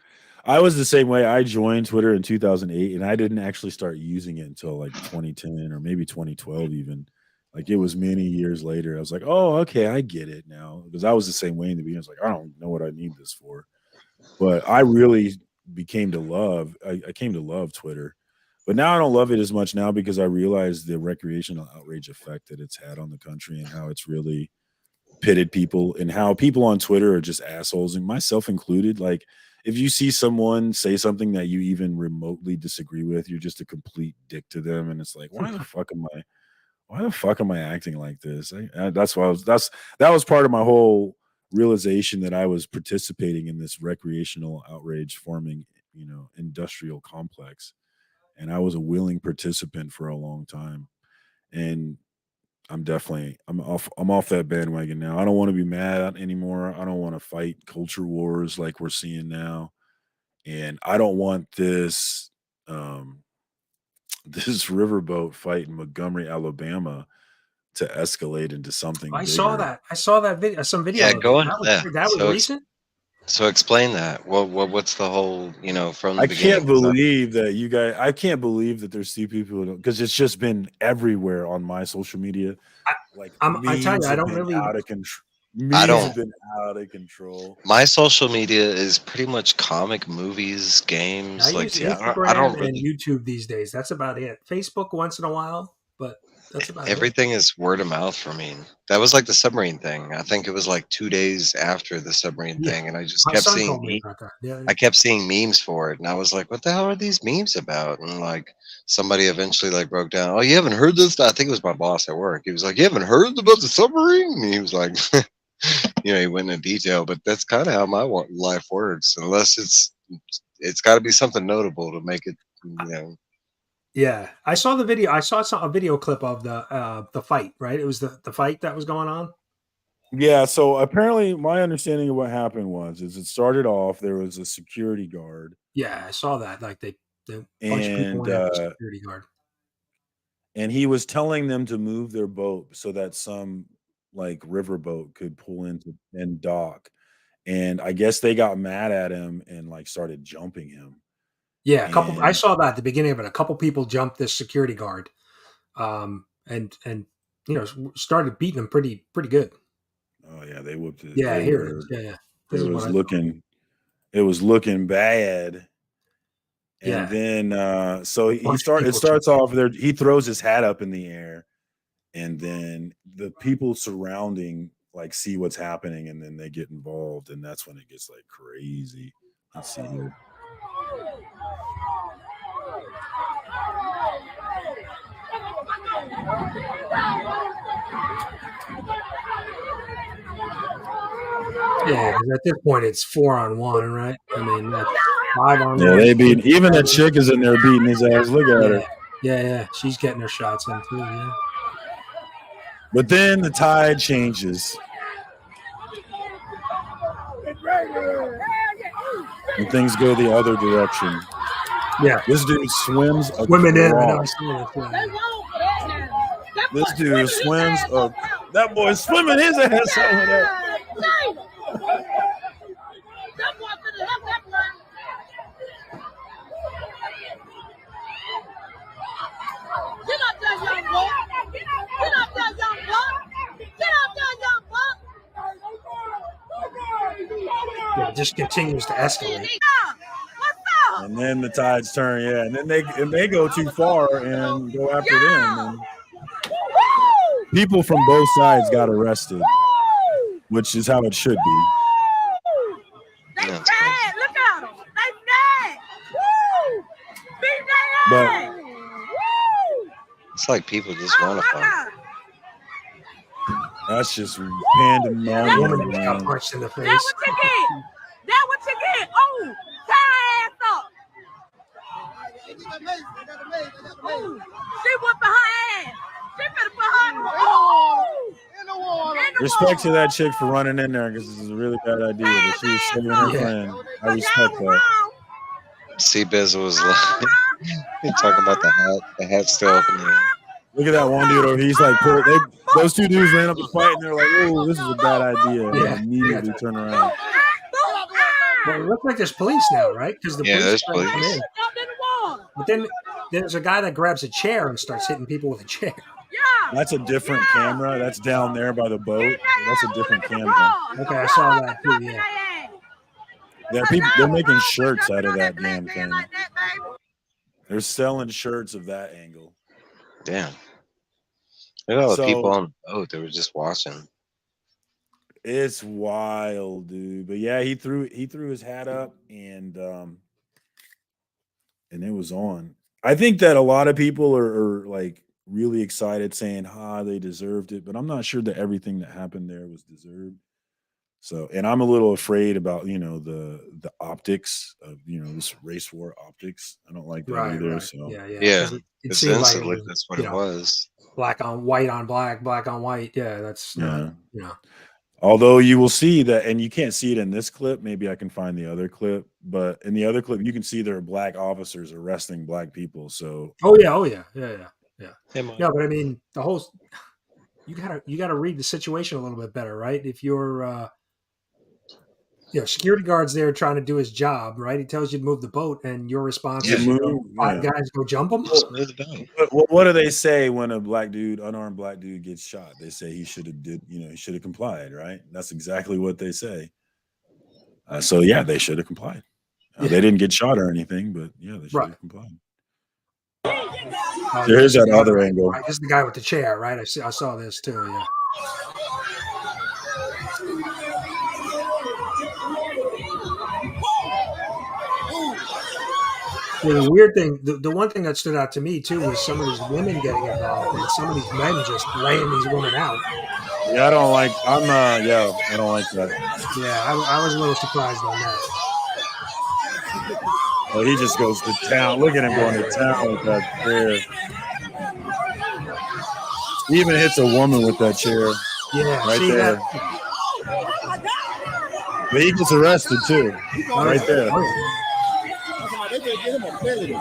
I was the same way. I joined Twitter in 2008, and I didn't actually start using it until like 2010 or maybe 2012 even. Like it was many years later. I was like, oh, okay, I get it now. Because I was the same way in the beginning. I was like, I don't know what I need this for. But I really I came to love Twitter. But now I don't love it as much now because I realize the recreational outrage effect that it's had on the country and how it's really pitted people and how people on Twitter are just assholes, and myself included. Like, if you see someone say something that you even remotely disagree with, you're just a complete dick to them, and it's like, why the fuck am I acting like this? That was part of my whole realization that I was participating in this recreational outrage forming, industrial complex, and I was a willing participant for a long time. And I'm off that bandwagon now. I don't want to be mad anymore. I don't want to fight culture wars like we're seeing now. And I don't want this um this riverboat fight in Montgomery, Alabama to escalate into something I bigger. saw that. I saw that video. Some video. Yeah, of go it. into That that. was recent. So explain that. What's the whole, from the I beginning? can't believe that you guys. I can't believe that there's two people because it's just been everywhere on my social media. Like I tell you, memes I have don't been really. out of control. I Memes don't. have been out of control. My social media is pretty much comic, movies, games. I Like, use see, I Instagram don't and really. YouTube these days. That's about it. Facebook once in a while, but that's about it. Everything is word of mouth for me. That was like the submarine thing. I think it was like 2 days after the submarine Yeah. thing, and I just My kept son seeing told me about that. Yeah. I kept seeing memes for it, and I was like, "What the hell are these memes about?" And like somebody eventually like broke down, "Oh, you haven't heard this?" I think it was my boss at work. He was like, "You haven't heard about the submarine?" And he was like, he went into detail, but that's kind of how my life works. Unless it's got to be something notable to make it, you know. Yeah, I saw the video. I saw a video clip of the fight. Right, it was the fight that was going on. Yeah, so apparently my understanding of what happened is it started off there was a security guard. Yeah, I saw that. Like they bunch of people And went after the security guard. and he was telling them to move their boat so that some like riverboat could pull into and dock. And I guess they got mad at him and like started jumping him. Yeah, a couple. I And saw that at the beginning of it. A couple people jumped this security guard, and started beating him pretty good. oh yeah, they whooped it. Yeah, here it is. Yeah. It This is what was I. looking bad. And Yeah. then so Bunch of it people starts off there. He throws his hat up in the air, and then the people surrounding like see what's happening, and then they get involved, and that's when it gets like crazy. Let's see here. Yeah, 'cause at this point it's 4-on-1, right? I mean, that's 5-on-1. Yeah, they beat even the chick is in there beating his ass. Look at her. Yeah. She's getting her shots in too. Yeah. But then the tide changes. And things go the other direction. Yeah. This dude swims Swimming in. I know. I across. saw that. This dude swims up. That boy swimming his ass over there. Yeah, it just continues to escalate. And then the tides turn, yeah. And then they go too far and go after them. And people from both sides got arrested, which is how it should be. They dead. Look at them. They dead. Woo! Beat their ass. Woo! It's like people just want to fight. That's just Woman pandemonium, just got man. punched in the face. That's what you get. That's what you get. Oh, tie her ass up. Ooh, she whooping her ass. She better put her in the water. Respect to that chick for running in there because this is a really bad idea. But she was saving her friend. I respect that. C-Biz was like, talking about the hat still up in the air. Look at that one dude over. He's like, those two dudes ran up to fight, and they're like, "Oh, this is a bad idea." Yeah. And immediately turn around. Well, it looks like there's police now, right? Because the Yeah, there's police are coming police. in. But then there's a guy that grabs a chair and starts hitting people with a chair. That's a different camera. That's down there by the boat. That's a different camera. Okay, I saw that too. Yeah. Yeah, they're making shirts out of that damn thing. They're selling shirts of that angle. Damn. Look at all the So- people on the boat. They were just watching. It's wild, dude. But yeah, he threw his hat up and it was on. I think that a lot of people are like really excited saying, they deserved it, but I'm not sure that everything that happened there was deserved. So, and I'm a little afraid about the optics of this race war optics. I don't like that Right, either. right. So Yeah, yeah. Yeah, Because it seemed like it essentially was, that's what it was. black on black, black on white. Yeah, that's not, yeah. you know. Although you will see that, and you can't see it in this clip. Maybe I can find the other clip, but in the other clip, you can see there are black officers arresting black people. So Oh yeah, yeah, yeah. Hey, Mike. No, but I mean, you gotta read the situation a little bit better, right? If you're security guard's there trying to do his job, right? He tells you to move the boat, and your response you is, move, five yeah. guys go jump him. Just move the boat. What do they say when a unarmed black dude gets shot? They say he should have complied, right? That's exactly what they say. So yeah, they should have complied. Yeah. They didn't get shot or anything, but yeah, they should Right. have complied. Oh, Here's that other right, angle. Right. This is the guy with the chair, right? I saw this too. Yeah. Well, the weird thing, the one thing that stood out to me too was some of these women getting involved and some of these men just laying these women out. Yeah, I don't like. I don't like that. Yeah, I was a little surprised on that. Oh, he just goes to town. Look at him going to town with that chair. He even hits a woman with that chair. Yeah, right see there. that? But he gets arrested too, right there. Oh, yeah. They just get him a felony.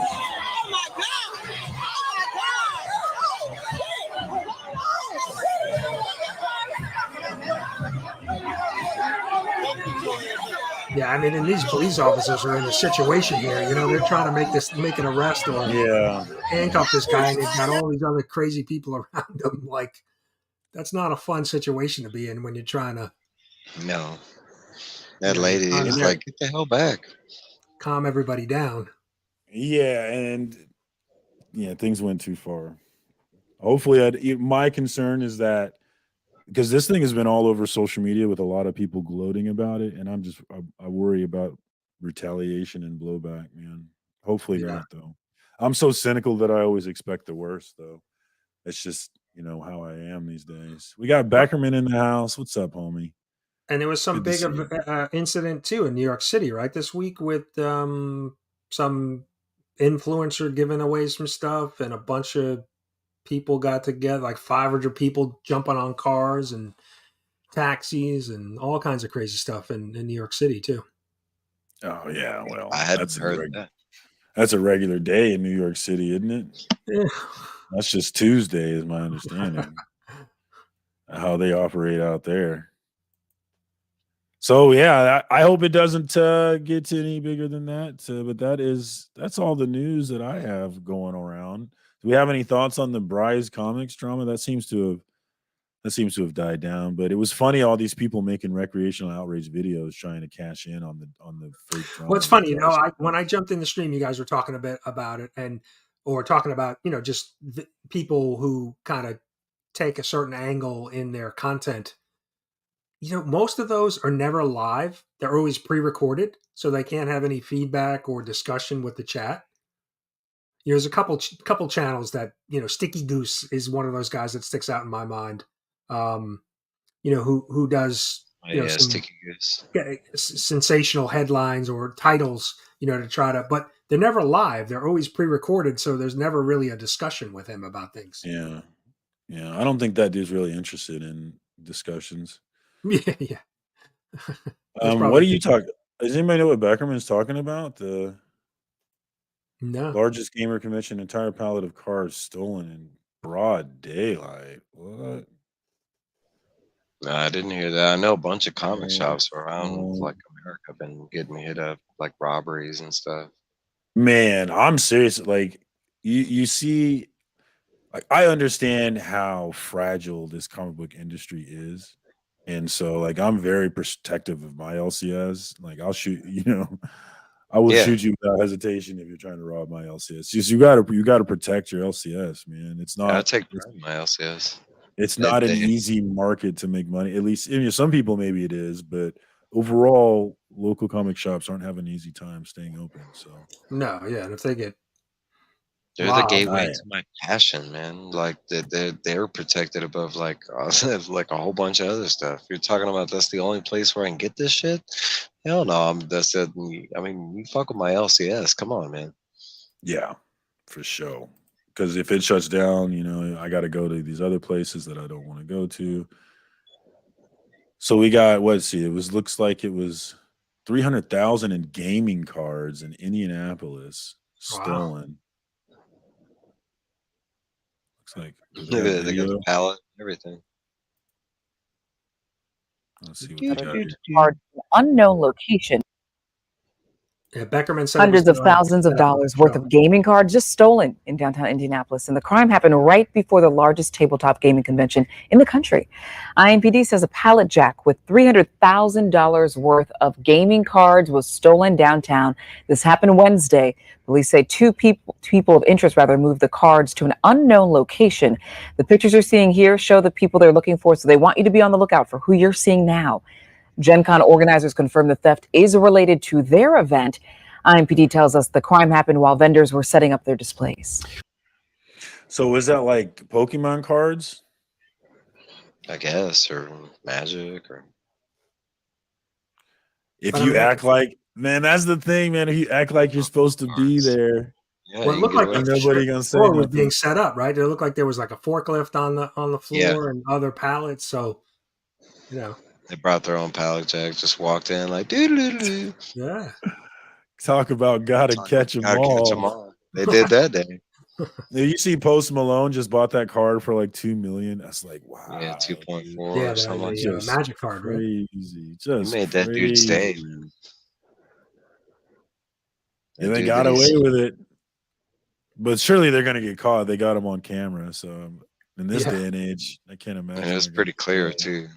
Yeah, I mean, and these police officers are in a situation here. They're trying to make an arrest or handcuff this guy, and they've got all these other crazy people around them. Like, that's not a fun situation to be in when you're trying to. No, that lady is like, get the hell back. Calm everybody down. Yeah, and things went too far. Hopefully, my concern is that because this thing has been all over social media with a lot of people gloating about it, and I worry about retaliation and blowback, man. Hopefully not, though. I'm so cynical that I always expect the worst, though. It's just how I am these days. We got Beckerman in the house. What's up, homie? And there was some big incident too in New York City, right, this week with some influencer giving away some stuff, and a bunch of people got together, like 500 people jumping on cars and taxis and all kinds of crazy stuff in New York City too. Oh yeah, well, I hadn't heard that. That's a regular day in New York City, isn't it? Yeah. That's just Tuesday, is my understanding. How they operate out there. So yeah, I hope it doesn't get to any bigger than that. But that's all the news that I have going around. Do we have any thoughts on the Bryce Comics drama? That seems to have died down. But it was funny, all these people making recreational outrage videos trying to cash in on the fake drama. Well, it's funny, when I jumped in the stream, you guys were talking a bit about it, or talking about just people who kind of take a certain angle in their content. Most of those are never live. They're always pre-recorded, so they can't have any feedback or discussion with the chat. There's a couple channels that, Sticky Goose is one of those guys that sticks out in my mind. Who does Sticky Goose, sensational headlines or titles, to try to, but they're never live. They're always pre-recorded, so there's never really a discussion with him about things. Yeah. I don't think that dude's really interested in discussions. Yeah. What are you talking? Does anybody know what Beckerman's talking about? The No. largest gamer convention, entire pallet of cars stolen in broad daylight. What? No, I didn't hear that. I know a bunch of comic shops around like America have been getting hit up, like robberies and stuff. Man, I'm serious. Like you see, like I understand how fragile this comic book industry is. And so like I'm very protective of my LCS. Like I'll shoot, I will shoot you without hesitation if you're trying to rob my LCS. Just you gotta protect your LCS, man. It's not I take pride in my LCS. It's not an easy market to make money. At least some people maybe it is, but overall, local comic shops aren't having an easy time staying open. So no, yeah, and if they get They're the Wow. gateway Right. to my passion, man. Like they're protected above like like a whole bunch of other stuff. You're talking about that's the only place where I can get this shit? Hell no, that's it. I mean, you fuck with my LCS. Come on, man. Yeah, for sure. Because if it shuts down, you know, I got to go to these other places that I don't want to go to. So we got looks like it was 300,000 in gaming cards in Indianapolis Wow. stolen. Looks like do they Look have at it, they got the video? palette, everything. Let's see what they got here. Card from unknown location. Yeah, Beckerman said it was Hundreds of doing thousands of setup for dollars the worth show. of gaming cards just stolen in downtown Indianapolis. And the crime happened right before the largest tabletop gaming convention in the country. IMPD says a pallet jack with $300,000 worth of gaming cards was stolen downtown. This happened Wednesday. Police say two people of interest moved the cards to an unknown location. The pictures you're seeing here show the people they're looking for, so they want you to be on the lookout for who you're seeing now. Gen Con organizers confirm the theft is related to their event. IMPD tells us the crime happened while vendors were setting up their displays. So is that like Pokemon cards? I guess, or Magic, or If But I you mean, act like, man, that's the thing, man. If you act like you're supposed to be there, yeah, well, it you looked can like get away ain't with the nobody gonna say floor was nothing. being set up, right? It looked like there was like a forklift on the floor Yeah. and other pallets. So, you know, They brought their own pallet jack, just walked in like doo. yeah. Talk about gotta catch them Gotta catch them all. all. They did that day. You see, Post Malone just bought that card for like $2 million. That's like, wow, Yeah, dude. 2.4 Yeah, or something like that. the Just magic card, right? crazy, You just made that dude's day, crazy. man. And That they dude got that away he's- with it, but surely they're gonna get caught. They got them on camera, so in this Yeah. day and age, I can't imagine. And it was they're gonna pretty get clear caught. too.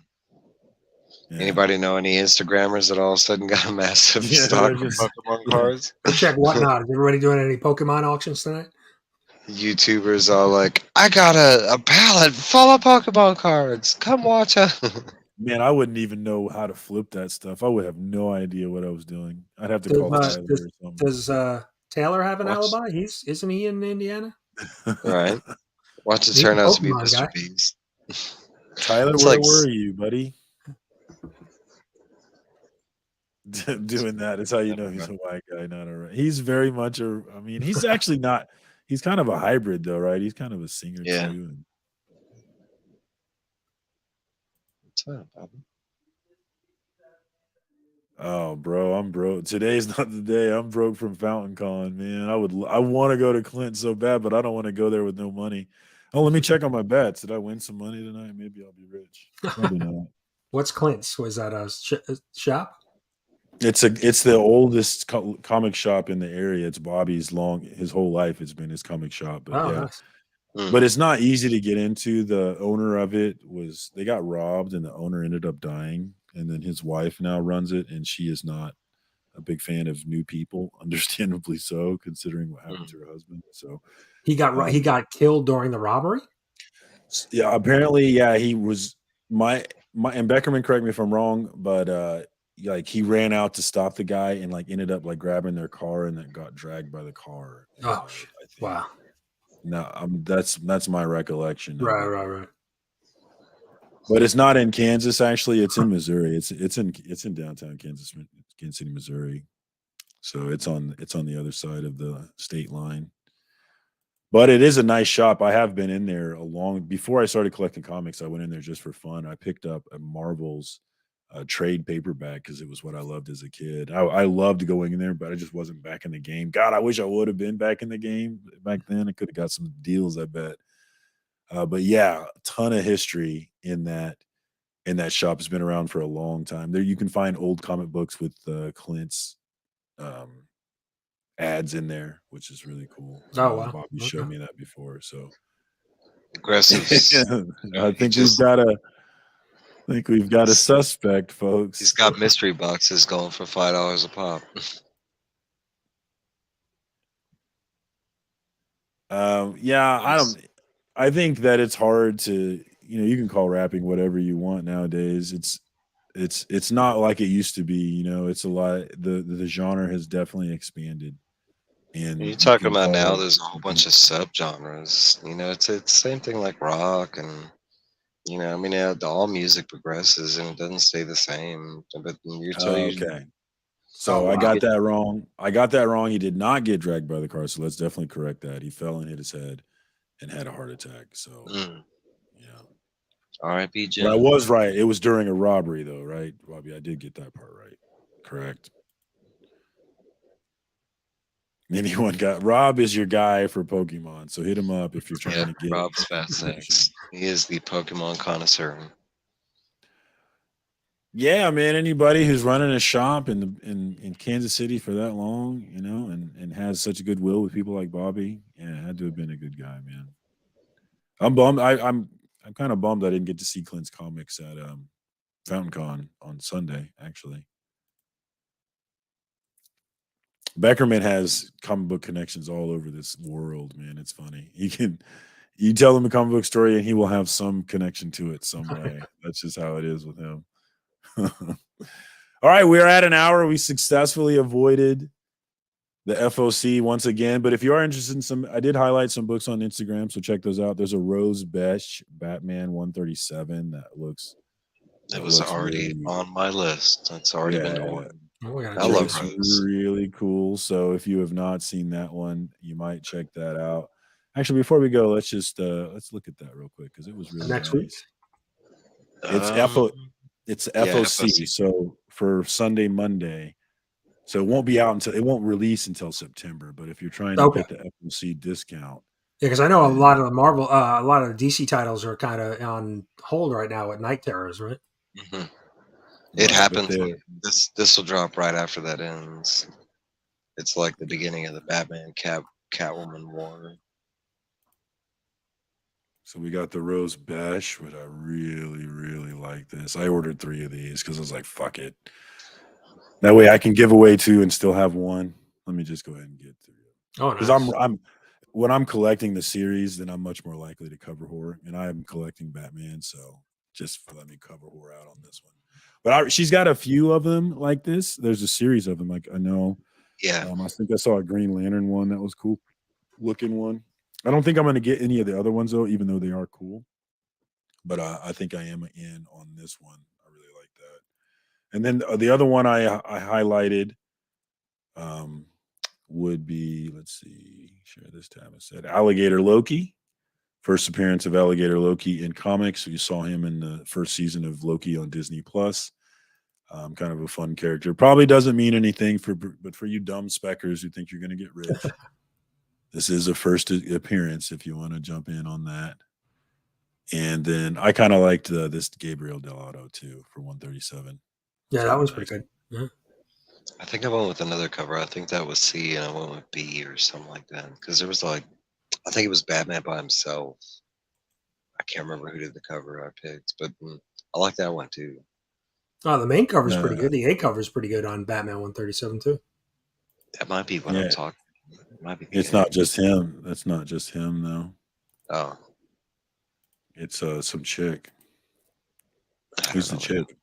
Yeah. Anybody know any Instagrammers that all of a sudden got a massive Yeah, stock they're of just- Pokemon cards? Go check Whatnot. Is everybody doing any Pokemon auctions tonight? YouTubers all like, I got a pallet full of Pokemon cards. Come watch us. Man, I wouldn't even know how to flip that stuff. I would have no idea what I was doing. I'd have to Does, call Tyler or something. Does Taylor have an Watch- alibi? Isn't he in Indiana? Right. Watch it He's turn a out to be Pokemon Mr. guy. Beast. Tyler, It's where like- were you, buddy? Doing that is how you know he's a white guy, not a. He's very much a. I mean, he's actually not. He's kind of a hybrid, though, right? He's kind of a singer Yeah. too. And What's up, Bobby? oh, bro, I'm broke. Today's not the day. I'm broke from Fountain Con, man. I want to go to Clint so bad, but I don't want to go there with no money. Oh, let me check on my bets. Did I win some money tonight? Maybe I'll be rich. Probably not. What's Clint's? Was that a shop? It's the oldest comic shop in the area. It's Bobby's his whole life. It's been his comic shop. But Oh, yeah, nice. but it's not easy to get into. The owner of it they got robbed, and the owner ended up dying. And then his wife now runs it, and she is not a big fan of new people, understandably so, considering what happened to her husband. So He got killed during the robbery. yeah, apparently, yeah, he was my and Beckerman, correct me if I'm wrong, but like he ran out to stop the guy and like ended up like grabbing their car and then got dragged by the car. Oh, I think. wow. No, that's my recollection. Right. But it's not in Kansas. Actually, it's in Missouri. It's in downtown Kansas City, Missouri. So it's on the other side of the state line. But it is a nice shop. I have been in there before I started collecting comics. I went in there just for fun. I picked up a Marvel's trade paperback because it was what I loved as a kid. I loved going in there, but I just wasn't back in the game. God, I wish I would have been back in the game back then. I could have got some deals, I bet. But yeah, a ton of history in that shop. Has been around for a long time. There you can find old comic books with Clint's ads in there, which is really cool. Oh, wow. Bobby showed me that before. So Aggressive. I think we've got a suspect, folks. He's got mystery boxes going for $5 a pop. Yeah, I think that it's hard to, you can call rapping whatever you want nowadays. It's not like it used to be, it's a lot. The genre has definitely expanded. And and you're you talking can about now, call there's a whole bunch of subgenres. You know, it's the same thing like rock, and you know, I mean, all music progresses and it doesn't stay the same. But okay. Oh So I wow. got that wrong. I got that wrong. He did not get dragged by the car. So let's definitely correct that. He fell and hit his head and had a heart attack. So yeah. R.I.P. But I Jim. was right. It was during a robbery though, right? Robbie, I did get that part right. Correct. Anyone got Rob is your guy for Pokemon. So hit him up if you're trying Yeah, to get Rob's Fast information. Next. He is the Pokemon connoisseur. Yeah, man. Anybody who's running a shop in Kansas City for that long, you know, and has such a goodwill with people like Bobby, yeah, had to have been a good guy, man. I'm bummed. I'm kind of bummed I didn't get to see Clint's comics at Fountain Con on Sunday. Actually, Beckerman has comic book connections all over this world, man. It's funny. You tell him a comic book story and he will have some connection to it some way. That's just how it is with him. All right, we're at an hour. We successfully avoided the FOC once again. But if you are interested in some, I did highlight some books on Instagram, so check those out. There's a Rose Besh Batman 137 that looks It was already really, on my list. It's already been ordered. Oh, we gotta I check love this out. Rose. really cool. So if you have not seen that one, you might check that out. Actually, before we go, let's look at that real quick because it was really Next week? nice. It's Um, it's yeah, FOC. FOC. So for Sunday, Monday. So it won't be out until it won't release until September. But if you're trying to Okay. get the FOC discount, Yeah, because I know a then lot of the Marvel, a lot of the DC titles are kind of on hold right now with Night Terrors, right? It right, but happens they're when this will drop right after that ends. It's like the beginning of the Batman Catwoman war. so we got the Rose Besh, but I really, really like this. I ordered 3 of these because I was like, fuck it. That way I can give away 2 and still have 1. Let me just go ahead and get 3. Oh, Because nice. I'm when I'm collecting the series, then I'm much more likely to cover horror. And I'm collecting Batman, so just let me cover horror out on this one. But she's got a few of them like this. There's a series of them. Like I know, Yeah, I think I saw a Green Lantern one that was cool looking one. I don't think I'm going to get any of the other ones though, even though they are cool. But I think I am in on this one. I really like that. And then the other one I highlighted um, would be, let's see, share this tab. I said Alligator Loki. First appearance of Alligator Loki in comics. You saw him in the first season of Loki on Disney Plus. Kind of a fun character. Probably doesn't mean anything but for you dumb speckers who think you're going to get rich, this is a first appearance. If you want to jump in on that, and then I kind of liked this Gabriel Delato too for 137. Yeah, that one's pretty good. Yeah. I think I went with another cover. I think that was C, and I went with B or something like that. Because there was like, I think it was Batman by himself. I can't remember who did the cover I picked, but I like that one too. Oh, the main cover's pretty good. The A cover's pretty good on Batman 137 too. That might be what I'm talking. It might be. It's not just him. That's not just him though. Oh, it's some chick. Who's the chick?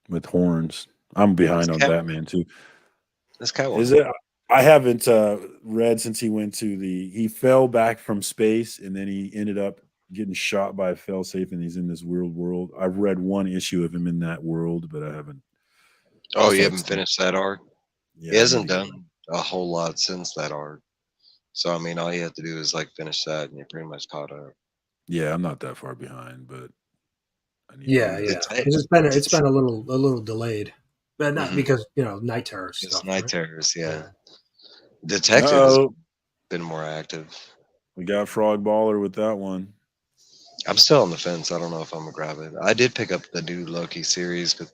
With horns. I'm behind on Batman too. This Catwoman. Is it? I haven't read since he went to he fell back from space and then he ended up getting shot by a failsafe and he's in this weird world. I've read one issue of him in that world, but I haven't. Oh, you haven't finished that arc? Yeah, he hasn't done a whole lot since that arc. So I mean, all you have to do is like finish that, and you're pretty much caught up. Yeah, I'm not that far behind, but I need yeah. It's been a little delayed, but not because Night Terrors stuff. Night Terrors, yeah. Detective has been more active. We got Frog Baller with that one. I'm still on the fence. I don't know if I'm gonna grab it. I did pick up the new Loki series, but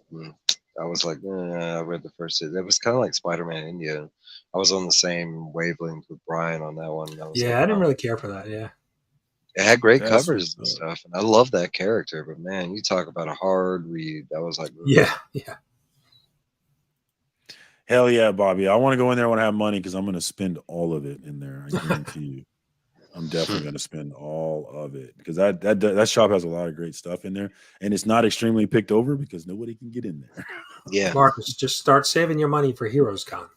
I was like, I read the first. It was kind of like Spider-Man India. I was on the same wavelength with Brian on that one. I didn't really care for that. Yeah, it had great covers and stuff, and I love that character. But man, you talk about a hard read. That was like, yeah. Hell yeah, Bobby! I want to go in there when I have money because I'm going to spend all of it in there. I guarantee you. I'm definitely going to spend all of it because that shop has a lot of great stuff in there, and it's not extremely picked over because nobody can get in there. Yeah. Marcus, just start saving your money for Heroes Con.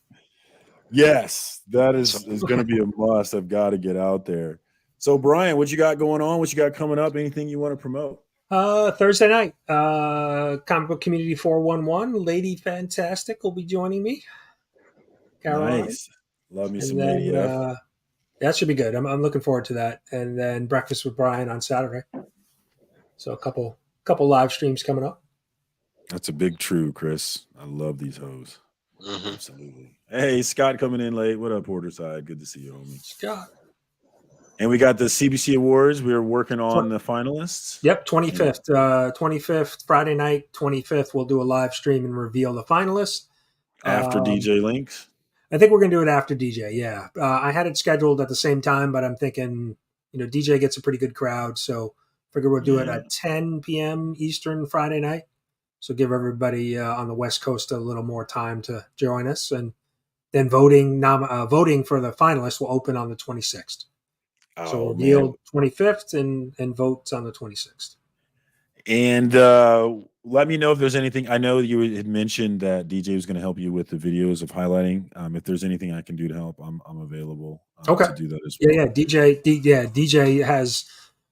Yes, that is going to be a must. I've got to get out there. So, Brian, what you got going on? What you got coming up? Anything you want to promote? Thursday night, Comic Book Community 411, Lady Fantastic will be joining me. Caroline. Nice. Love me And some then, Lady F. that should be good. I'm looking forward to that. And then Breakfast with Brian on Saturday. So a couple live streams coming up. That's a big true, Chris. I love these hoes. Mm-hmm. Absolutely. Hey, Scott coming in late. What up, Porterside? Good to see you, homie. Scott. And we got the CBC Awards. We're working on the finalists. Yep, 25th. 25th, Friday night, 25th. We'll do a live stream and reveal the finalists. After DJ Links? I think we're going to do it after DJ, yeah. I had it scheduled at the same time, but I'm thinking, DJ gets a pretty good crowd. So figure we'll do it at 10 p.m. Eastern Friday night. So give everybody on the West Coast a little more time to join us. And then voting for the finalists will open on the 26th. So we'll reveal 25th and votes on the 26th. And let me know if there's anything. I know you had mentioned that DJ was going to help you with the videos of highlighting. If there's anything I can do to help, I'm available to do that as well. Yeah. DJ has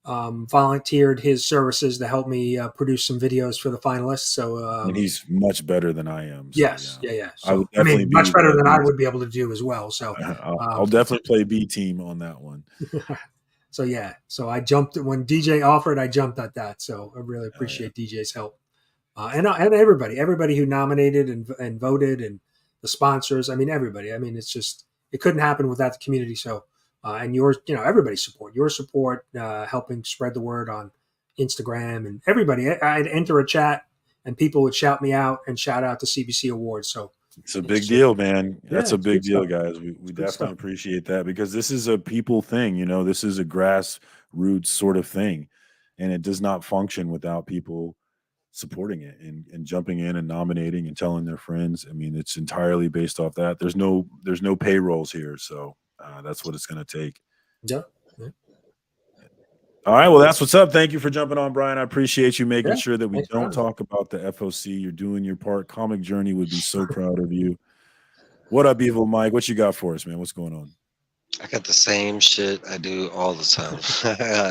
volunteered his services to help me produce some videos for the finalists. So and he's much better than I am. So, yes, yeah. So, I mean, much better than I would be able to do as well. So I'll definitely play B team on that one. So yeah, so I jumped when DJ offered. I jumped at that. So I really appreciate DJ's help, and everybody who nominated and voted, and the sponsors. I mean, everybody. I mean, it's just it couldn't happen without the community. So and yours, everybody's support, your support, helping spread the word on Instagram and everybody. I'd enter a chat and people would shout me out and shout out the CBC Awards. So. It's a big deal, man. That's a big deal, stuff. guys. We definitely appreciate that because this is a people thing. This is a grassroots sort of thing, and it does not function without people supporting it and jumping in and nominating and telling their friends. I mean, it's entirely based off that. There's no payrolls here, so that's what it's going to take. Yeah. All right, well, that's what's up. Thank you for jumping on, Brian. I appreciate you making sure that we don't talk about the FOC. You're doing your part. Comic Journey would be so proud of you. What up, Evil Mike? What you got for us, man? What's going on? I got the same shit I do all the time.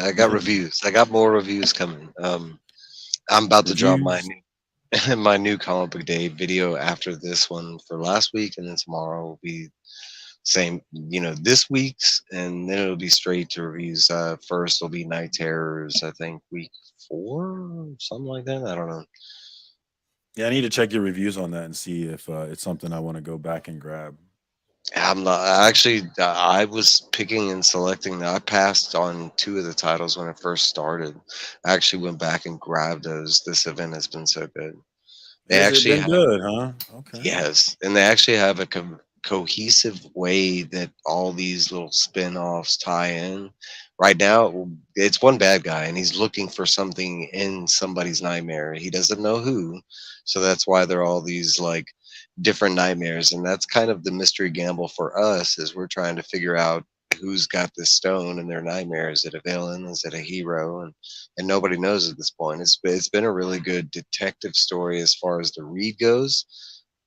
I got reviews. I got more reviews coming. I'm about to drop my new Comic Book Day video after this one for last week, and then tomorrow will be same, this week's, and then it'll be straight to reviews. First will be Night Terrors, I think week 4, something like that. I don't know. Yeah, I need to check your reviews on that and see if it's something I want to go back and grab. I'm not actually. I was picking and selecting. I passed on 2 of the titles when it first started. I actually went back and grabbed those. This event has been so good. They actually been good, huh? Okay. Yes, and they actually have a cohesive way that all these little spin-offs tie in. Right now, it's one bad guy, and he's looking for something in somebody's nightmare. He doesn't know who, so that's why there are all these like different nightmares, and that's kind of the mystery gamble for us as we're trying to figure out who's got this stone in their nightmare. Is it a villain? Is it a hero? And nobody knows at this point. It's been a really good detective story as far as the read goes.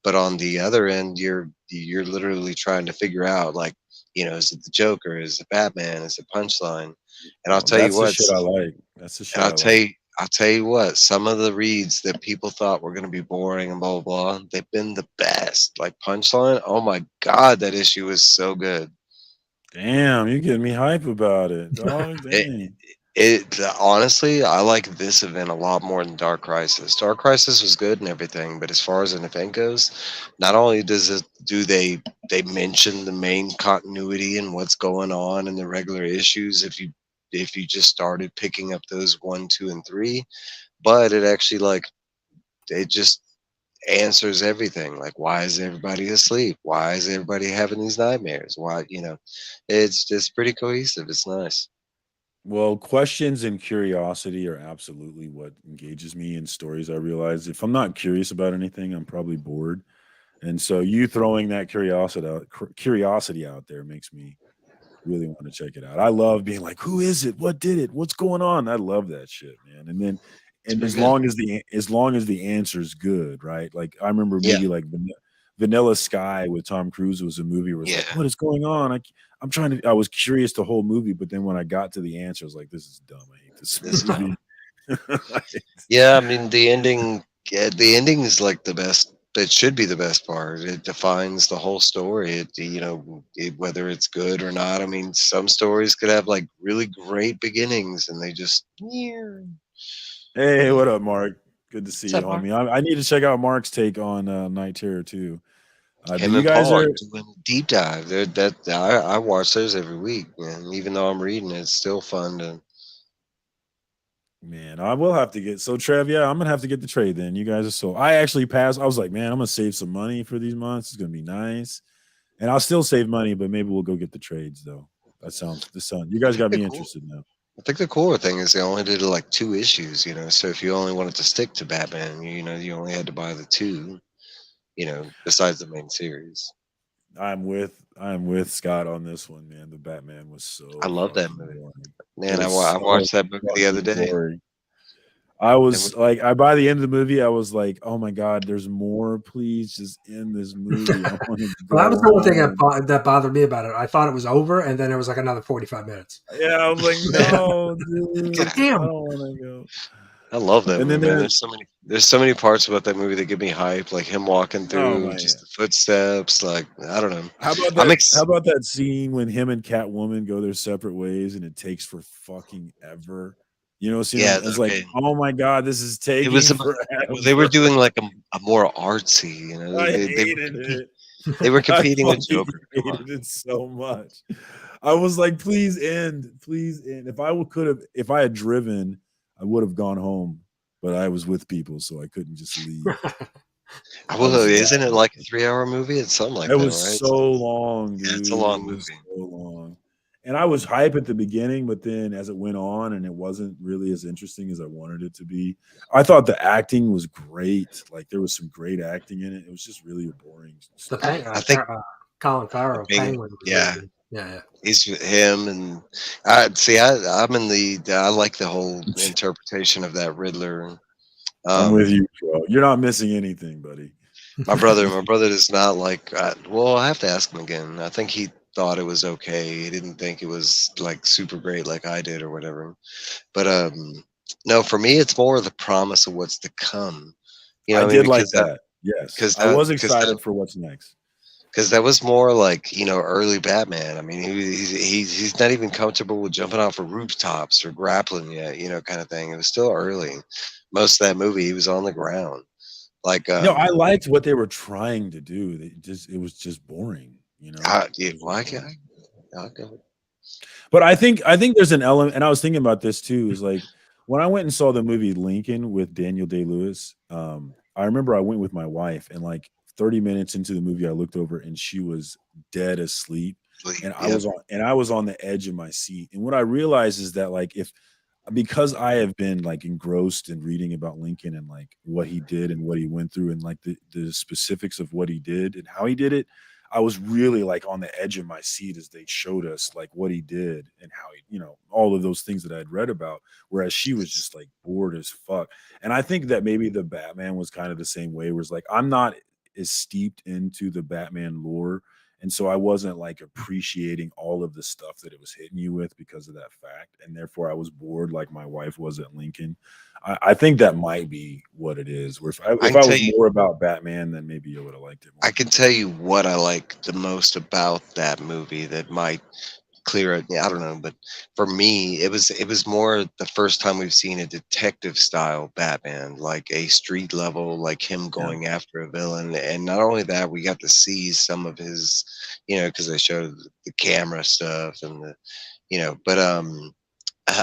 But on the other end, you're literally trying to figure out, like, is it the Joker? Is it Batman? Is it Punchline? And I'll tell you what, that's the shit I like. That's the shit. I'll tell you what, some of the reads that people thought were going to be boring and blah, blah, blah, they've been the best. Like Punchline, oh my God, that issue is so good. Damn, you're getting me hype about it. Dog, dang. Honestly, I like this event a lot more than Dark Crisis. Dark Crisis was good and everything, but as far as an event goes, not only do they mention the main continuity and what's going on in the regular issues if you just started picking up those 1, 2, and 3, but it actually it just answers everything. Like, why is everybody asleep? Why is everybody having these nightmares? Why, it's just pretty cohesive. It's nice. Well, questions and curiosity are absolutely what engages me in stories. I realize if I'm not curious about anything, I'm probably bored. And so you throwing that curiosity out there makes me really want to check it out. I love being like, who is it? What did it? What's going on? I love that shit, man. And then and pretty good. as long as the answer's good, right? Like I remember a Yeah. movie like Vanilla Sky with Tom Cruise was a movie where it's Yeah. like, what is going on? I was curious the whole movie, but then when I got to the answer, I was like, this is dumb. I hate this It's movie. Yeah, I mean the ending. Yeah, the ending is like the best. It should be the best part. It defines the whole story. Whether it's good or not. I mean, some stories could have like really great beginnings, and they just. Hey, what up, Mark? Good to see What's you, up, Mark? homie. I need to check out Mark's take on Night Terror too. But Him you and guys Paul are are, doing deep dive. I watch those every week, and even though I'm reading it, it's still fun to. man, I will have to get so Trev. Yeah, I'm gonna have to get the trade then. You guys are so. I actually passed. I was like, man, I'm gonna save some money for these months. It's gonna be nice, and I'll still save money, but maybe we'll go get the trades though. This sound. You guys got me Cool. interested now. I think the cooler thing is they only did like 2 issues, so if you only wanted to stick to Batman, you only had to buy the 2, besides the main series. I'm with Scott on this one, man. The Batman was so I love that fucking movie. boring. Man, It was I so watched that movie the other fucking day. boring. I It was was, like, by the end of the movie, I was like, oh my god, there's more. Please just end this movie. I want to Well, that go was the one thing home. that bothered me about it. I thought it was over, and then it was like another 45 minutes. Yeah, I was like, no, It's dude, like, I damn. don't want to go. I love that And movie, then man. there's, There's so many parts about that movie that get me hyped, like him walking oh through, my, just the footsteps. Like I don't know. how about I'm that? How ex. about that scene when him and Catwoman go their separate ways and it takes for fucking ever? You know, seeing Yeah, it's like, okay. oh my god, this is It was taking well, they were forever. doing like a more artsy, I hated it. They were I competing with fucking Joker. Come on. hated it so much. I was like, please end, please end. If I had driven, I would have gone home, but I was with people, so I couldn't just leave. Well, isn't it like a 3-hour movie? It's something like It that, was right? so long, dude. Yeah, it's a long It was movie. so long. And I was hype at the beginning, but then as it went on and it wasn't really as interesting as I wanted it to be. I thought the acting was great. Like there was some great acting in it. It was just really boring. I think Colin Farrell, Penguin. Was yeah. really good. Yeah. He's him, and I'm in I like the whole interpretation of that Riddler. I'm with you, bro. You're not missing anything, buddy. My brother does not like. Well, I have to ask him again. I think he thought it was okay. He didn't think it was like super great like I did or whatever. But no, for me, it's more the promise of what's to come. I did like that. Yes, because I was excited for what's next. Because that was more like early Batman. I mean, he's not even comfortable with jumping off of rooftops or grappling yet, kind of thing. It was still early. Most of that movie, he was on the ground. Like No, I liked what they were trying to do. It was just boring, I'll go. But I think there's an element, and I was thinking about this too. Is like when I went and saw the movie Lincoln with Daniel Day-Lewis. I remember I went with my wife, and like 30 minutes into the movie, I looked over and she was dead asleep, and I was on the edge of my seat. And what I realized is that like because I have been like engrossed in reading about Lincoln and like what he did and what he went through and like the specifics of what he did and how he did it, I was really like on the edge of my seat as they showed us like what he did and how he, all of those things that I'd read about, whereas she was just like bored as fuck. And I think that maybe the Batman was kind of the same way, where it's like, I'm not as steeped into the Batman lore. And so I wasn't like appreciating all of the stuff that it was hitting you with because of that fact. And therefore I was bored like my wife was at Lincoln. I think that might be what it is. Where if I was more about Batman, then maybe I would have liked it more. I can tell you what I like the most about that movie that might clear it. I don't know, but for me, it was more the first time we've seen a detective style Batman, like a street level, like him going after a villain. And not only that, we got to see some of his, because they showed the camera stuff and but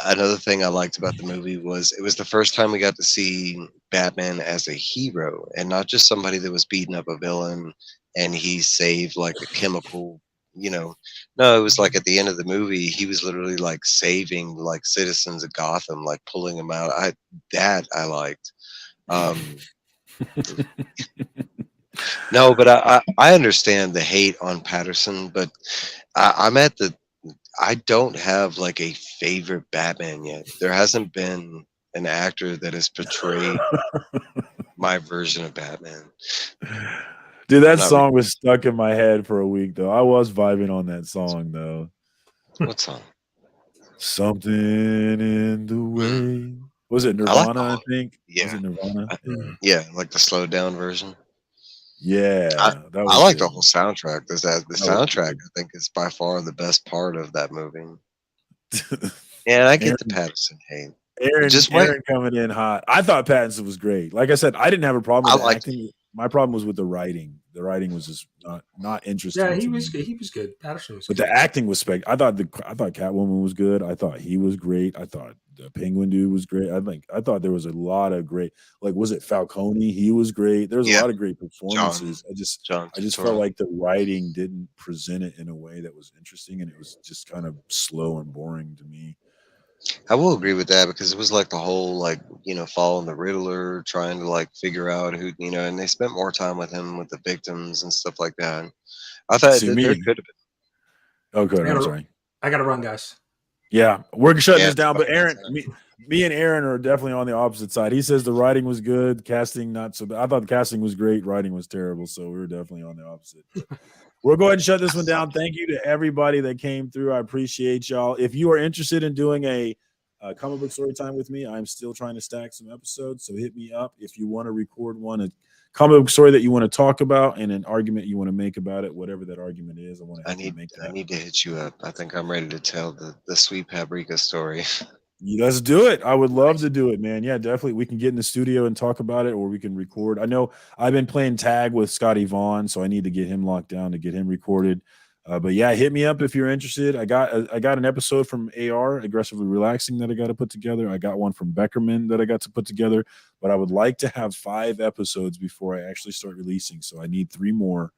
another thing I liked about the movie was it was the first time we got to see Batman as a hero and not just somebody that was beating up a villain and he saved like a chemical, No, it was like at the end of the movie, he was literally like saving like citizens of Gotham, like pulling them out. I liked. No, but I understand the hate on Patterson, but I'm I don't have like a favorite Batman yet. There hasn't been an actor that has portrayed my version of Batman. Dude, that Not song was stuck in my head for a week though. I was vibing on that song though. What song? Something in the way. Was it I like Nirvana? I think. Yeah. Was it Nirvana? Yeah, like the slowed down version. Yeah, that was I like good. the whole soundtrack. The soundtrack, I think, is by far the best part of that movie. Yeah, I get the Pattinson hate. Aaron coming in hot. I thought Pattinson was great. Like I said, I didn't have a problem with the acting. My problem was with the writing. The writing was just not interesting. Yeah, he was good. He was good. Patterson was but good. the acting was spec. I thought Catwoman was good. I thought he was great. I thought the Penguin dude was great. I thought there was a lot of great. Like, was it Falcone? He was great. There was a lot of great performances. I just felt like the writing didn't present it in a way that was interesting, and it was just kind of slow and boring to me. I will agree with that because it was like the whole following the Riddler, trying to like figure out who and they spent more time with him with the victims and stuff like that. I thought there could have been. Oh, good. I'm sorry. I gotta run, guys. Yeah, we're shutting this down. But Aaron, me and Aaron are definitely on the opposite side. He says the writing was good, casting not so bad. I thought the casting was great, writing was terrible. So we were definitely on the opposite. We'll go ahead and shut this one down. Thank you to everybody that came through. I appreciate y'all. If you are interested in doing a comic book story time with me, I'm still trying to stack some episodes. So hit me up if you want to record a comic book story that you want to talk about and an argument you want to make about it, whatever that argument is. I need to hit you up. I think I'm ready to tell the Sweet Paprika story. Let's do it. I would love to do it, man. Yeah, definitely. We can get in the studio and talk about it, or we can record. I know I've been playing tag with Scotty Vaughn, so I need to get him locked down to get him recorded. But yeah, hit me up if you're interested. I got an episode from AR, Aggressively Relaxing, that I got to put together. I got one from Beckerman that I got to put together. But I would like to have 5 episodes before I actually start releasing. So I need 3 more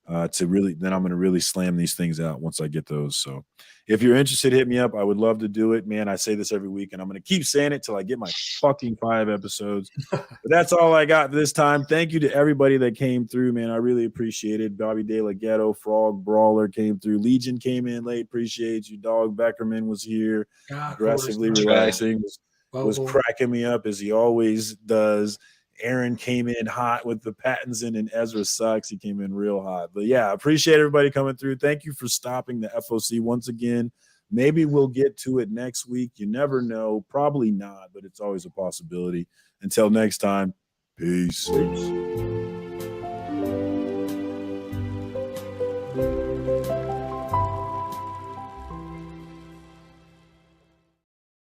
then I'm going to really slam these things out once I get those. So if you're interested, hit me up. I would love to do it, man. I say this every week and I'm going to keep saying it till I get my fucking 5 episodes. But that's all I got this time. Thank you to everybody that came through, man. I really appreciate it. Bobby De La Ghetto, Frog Brawler came through. Legion came in late. Appreciate you. Dog Beckerman was here. Aggressively Relaxing was cracking me up as he always does. Aaron came in hot with the Pattinson and Ezra sucks. He came in real hot. But yeah, appreciate everybody coming through. Thank you for stopping the FOC once again. Maybe we'll get to it next week. You never know. Probably not, but it's always a possibility. Until next time, peace.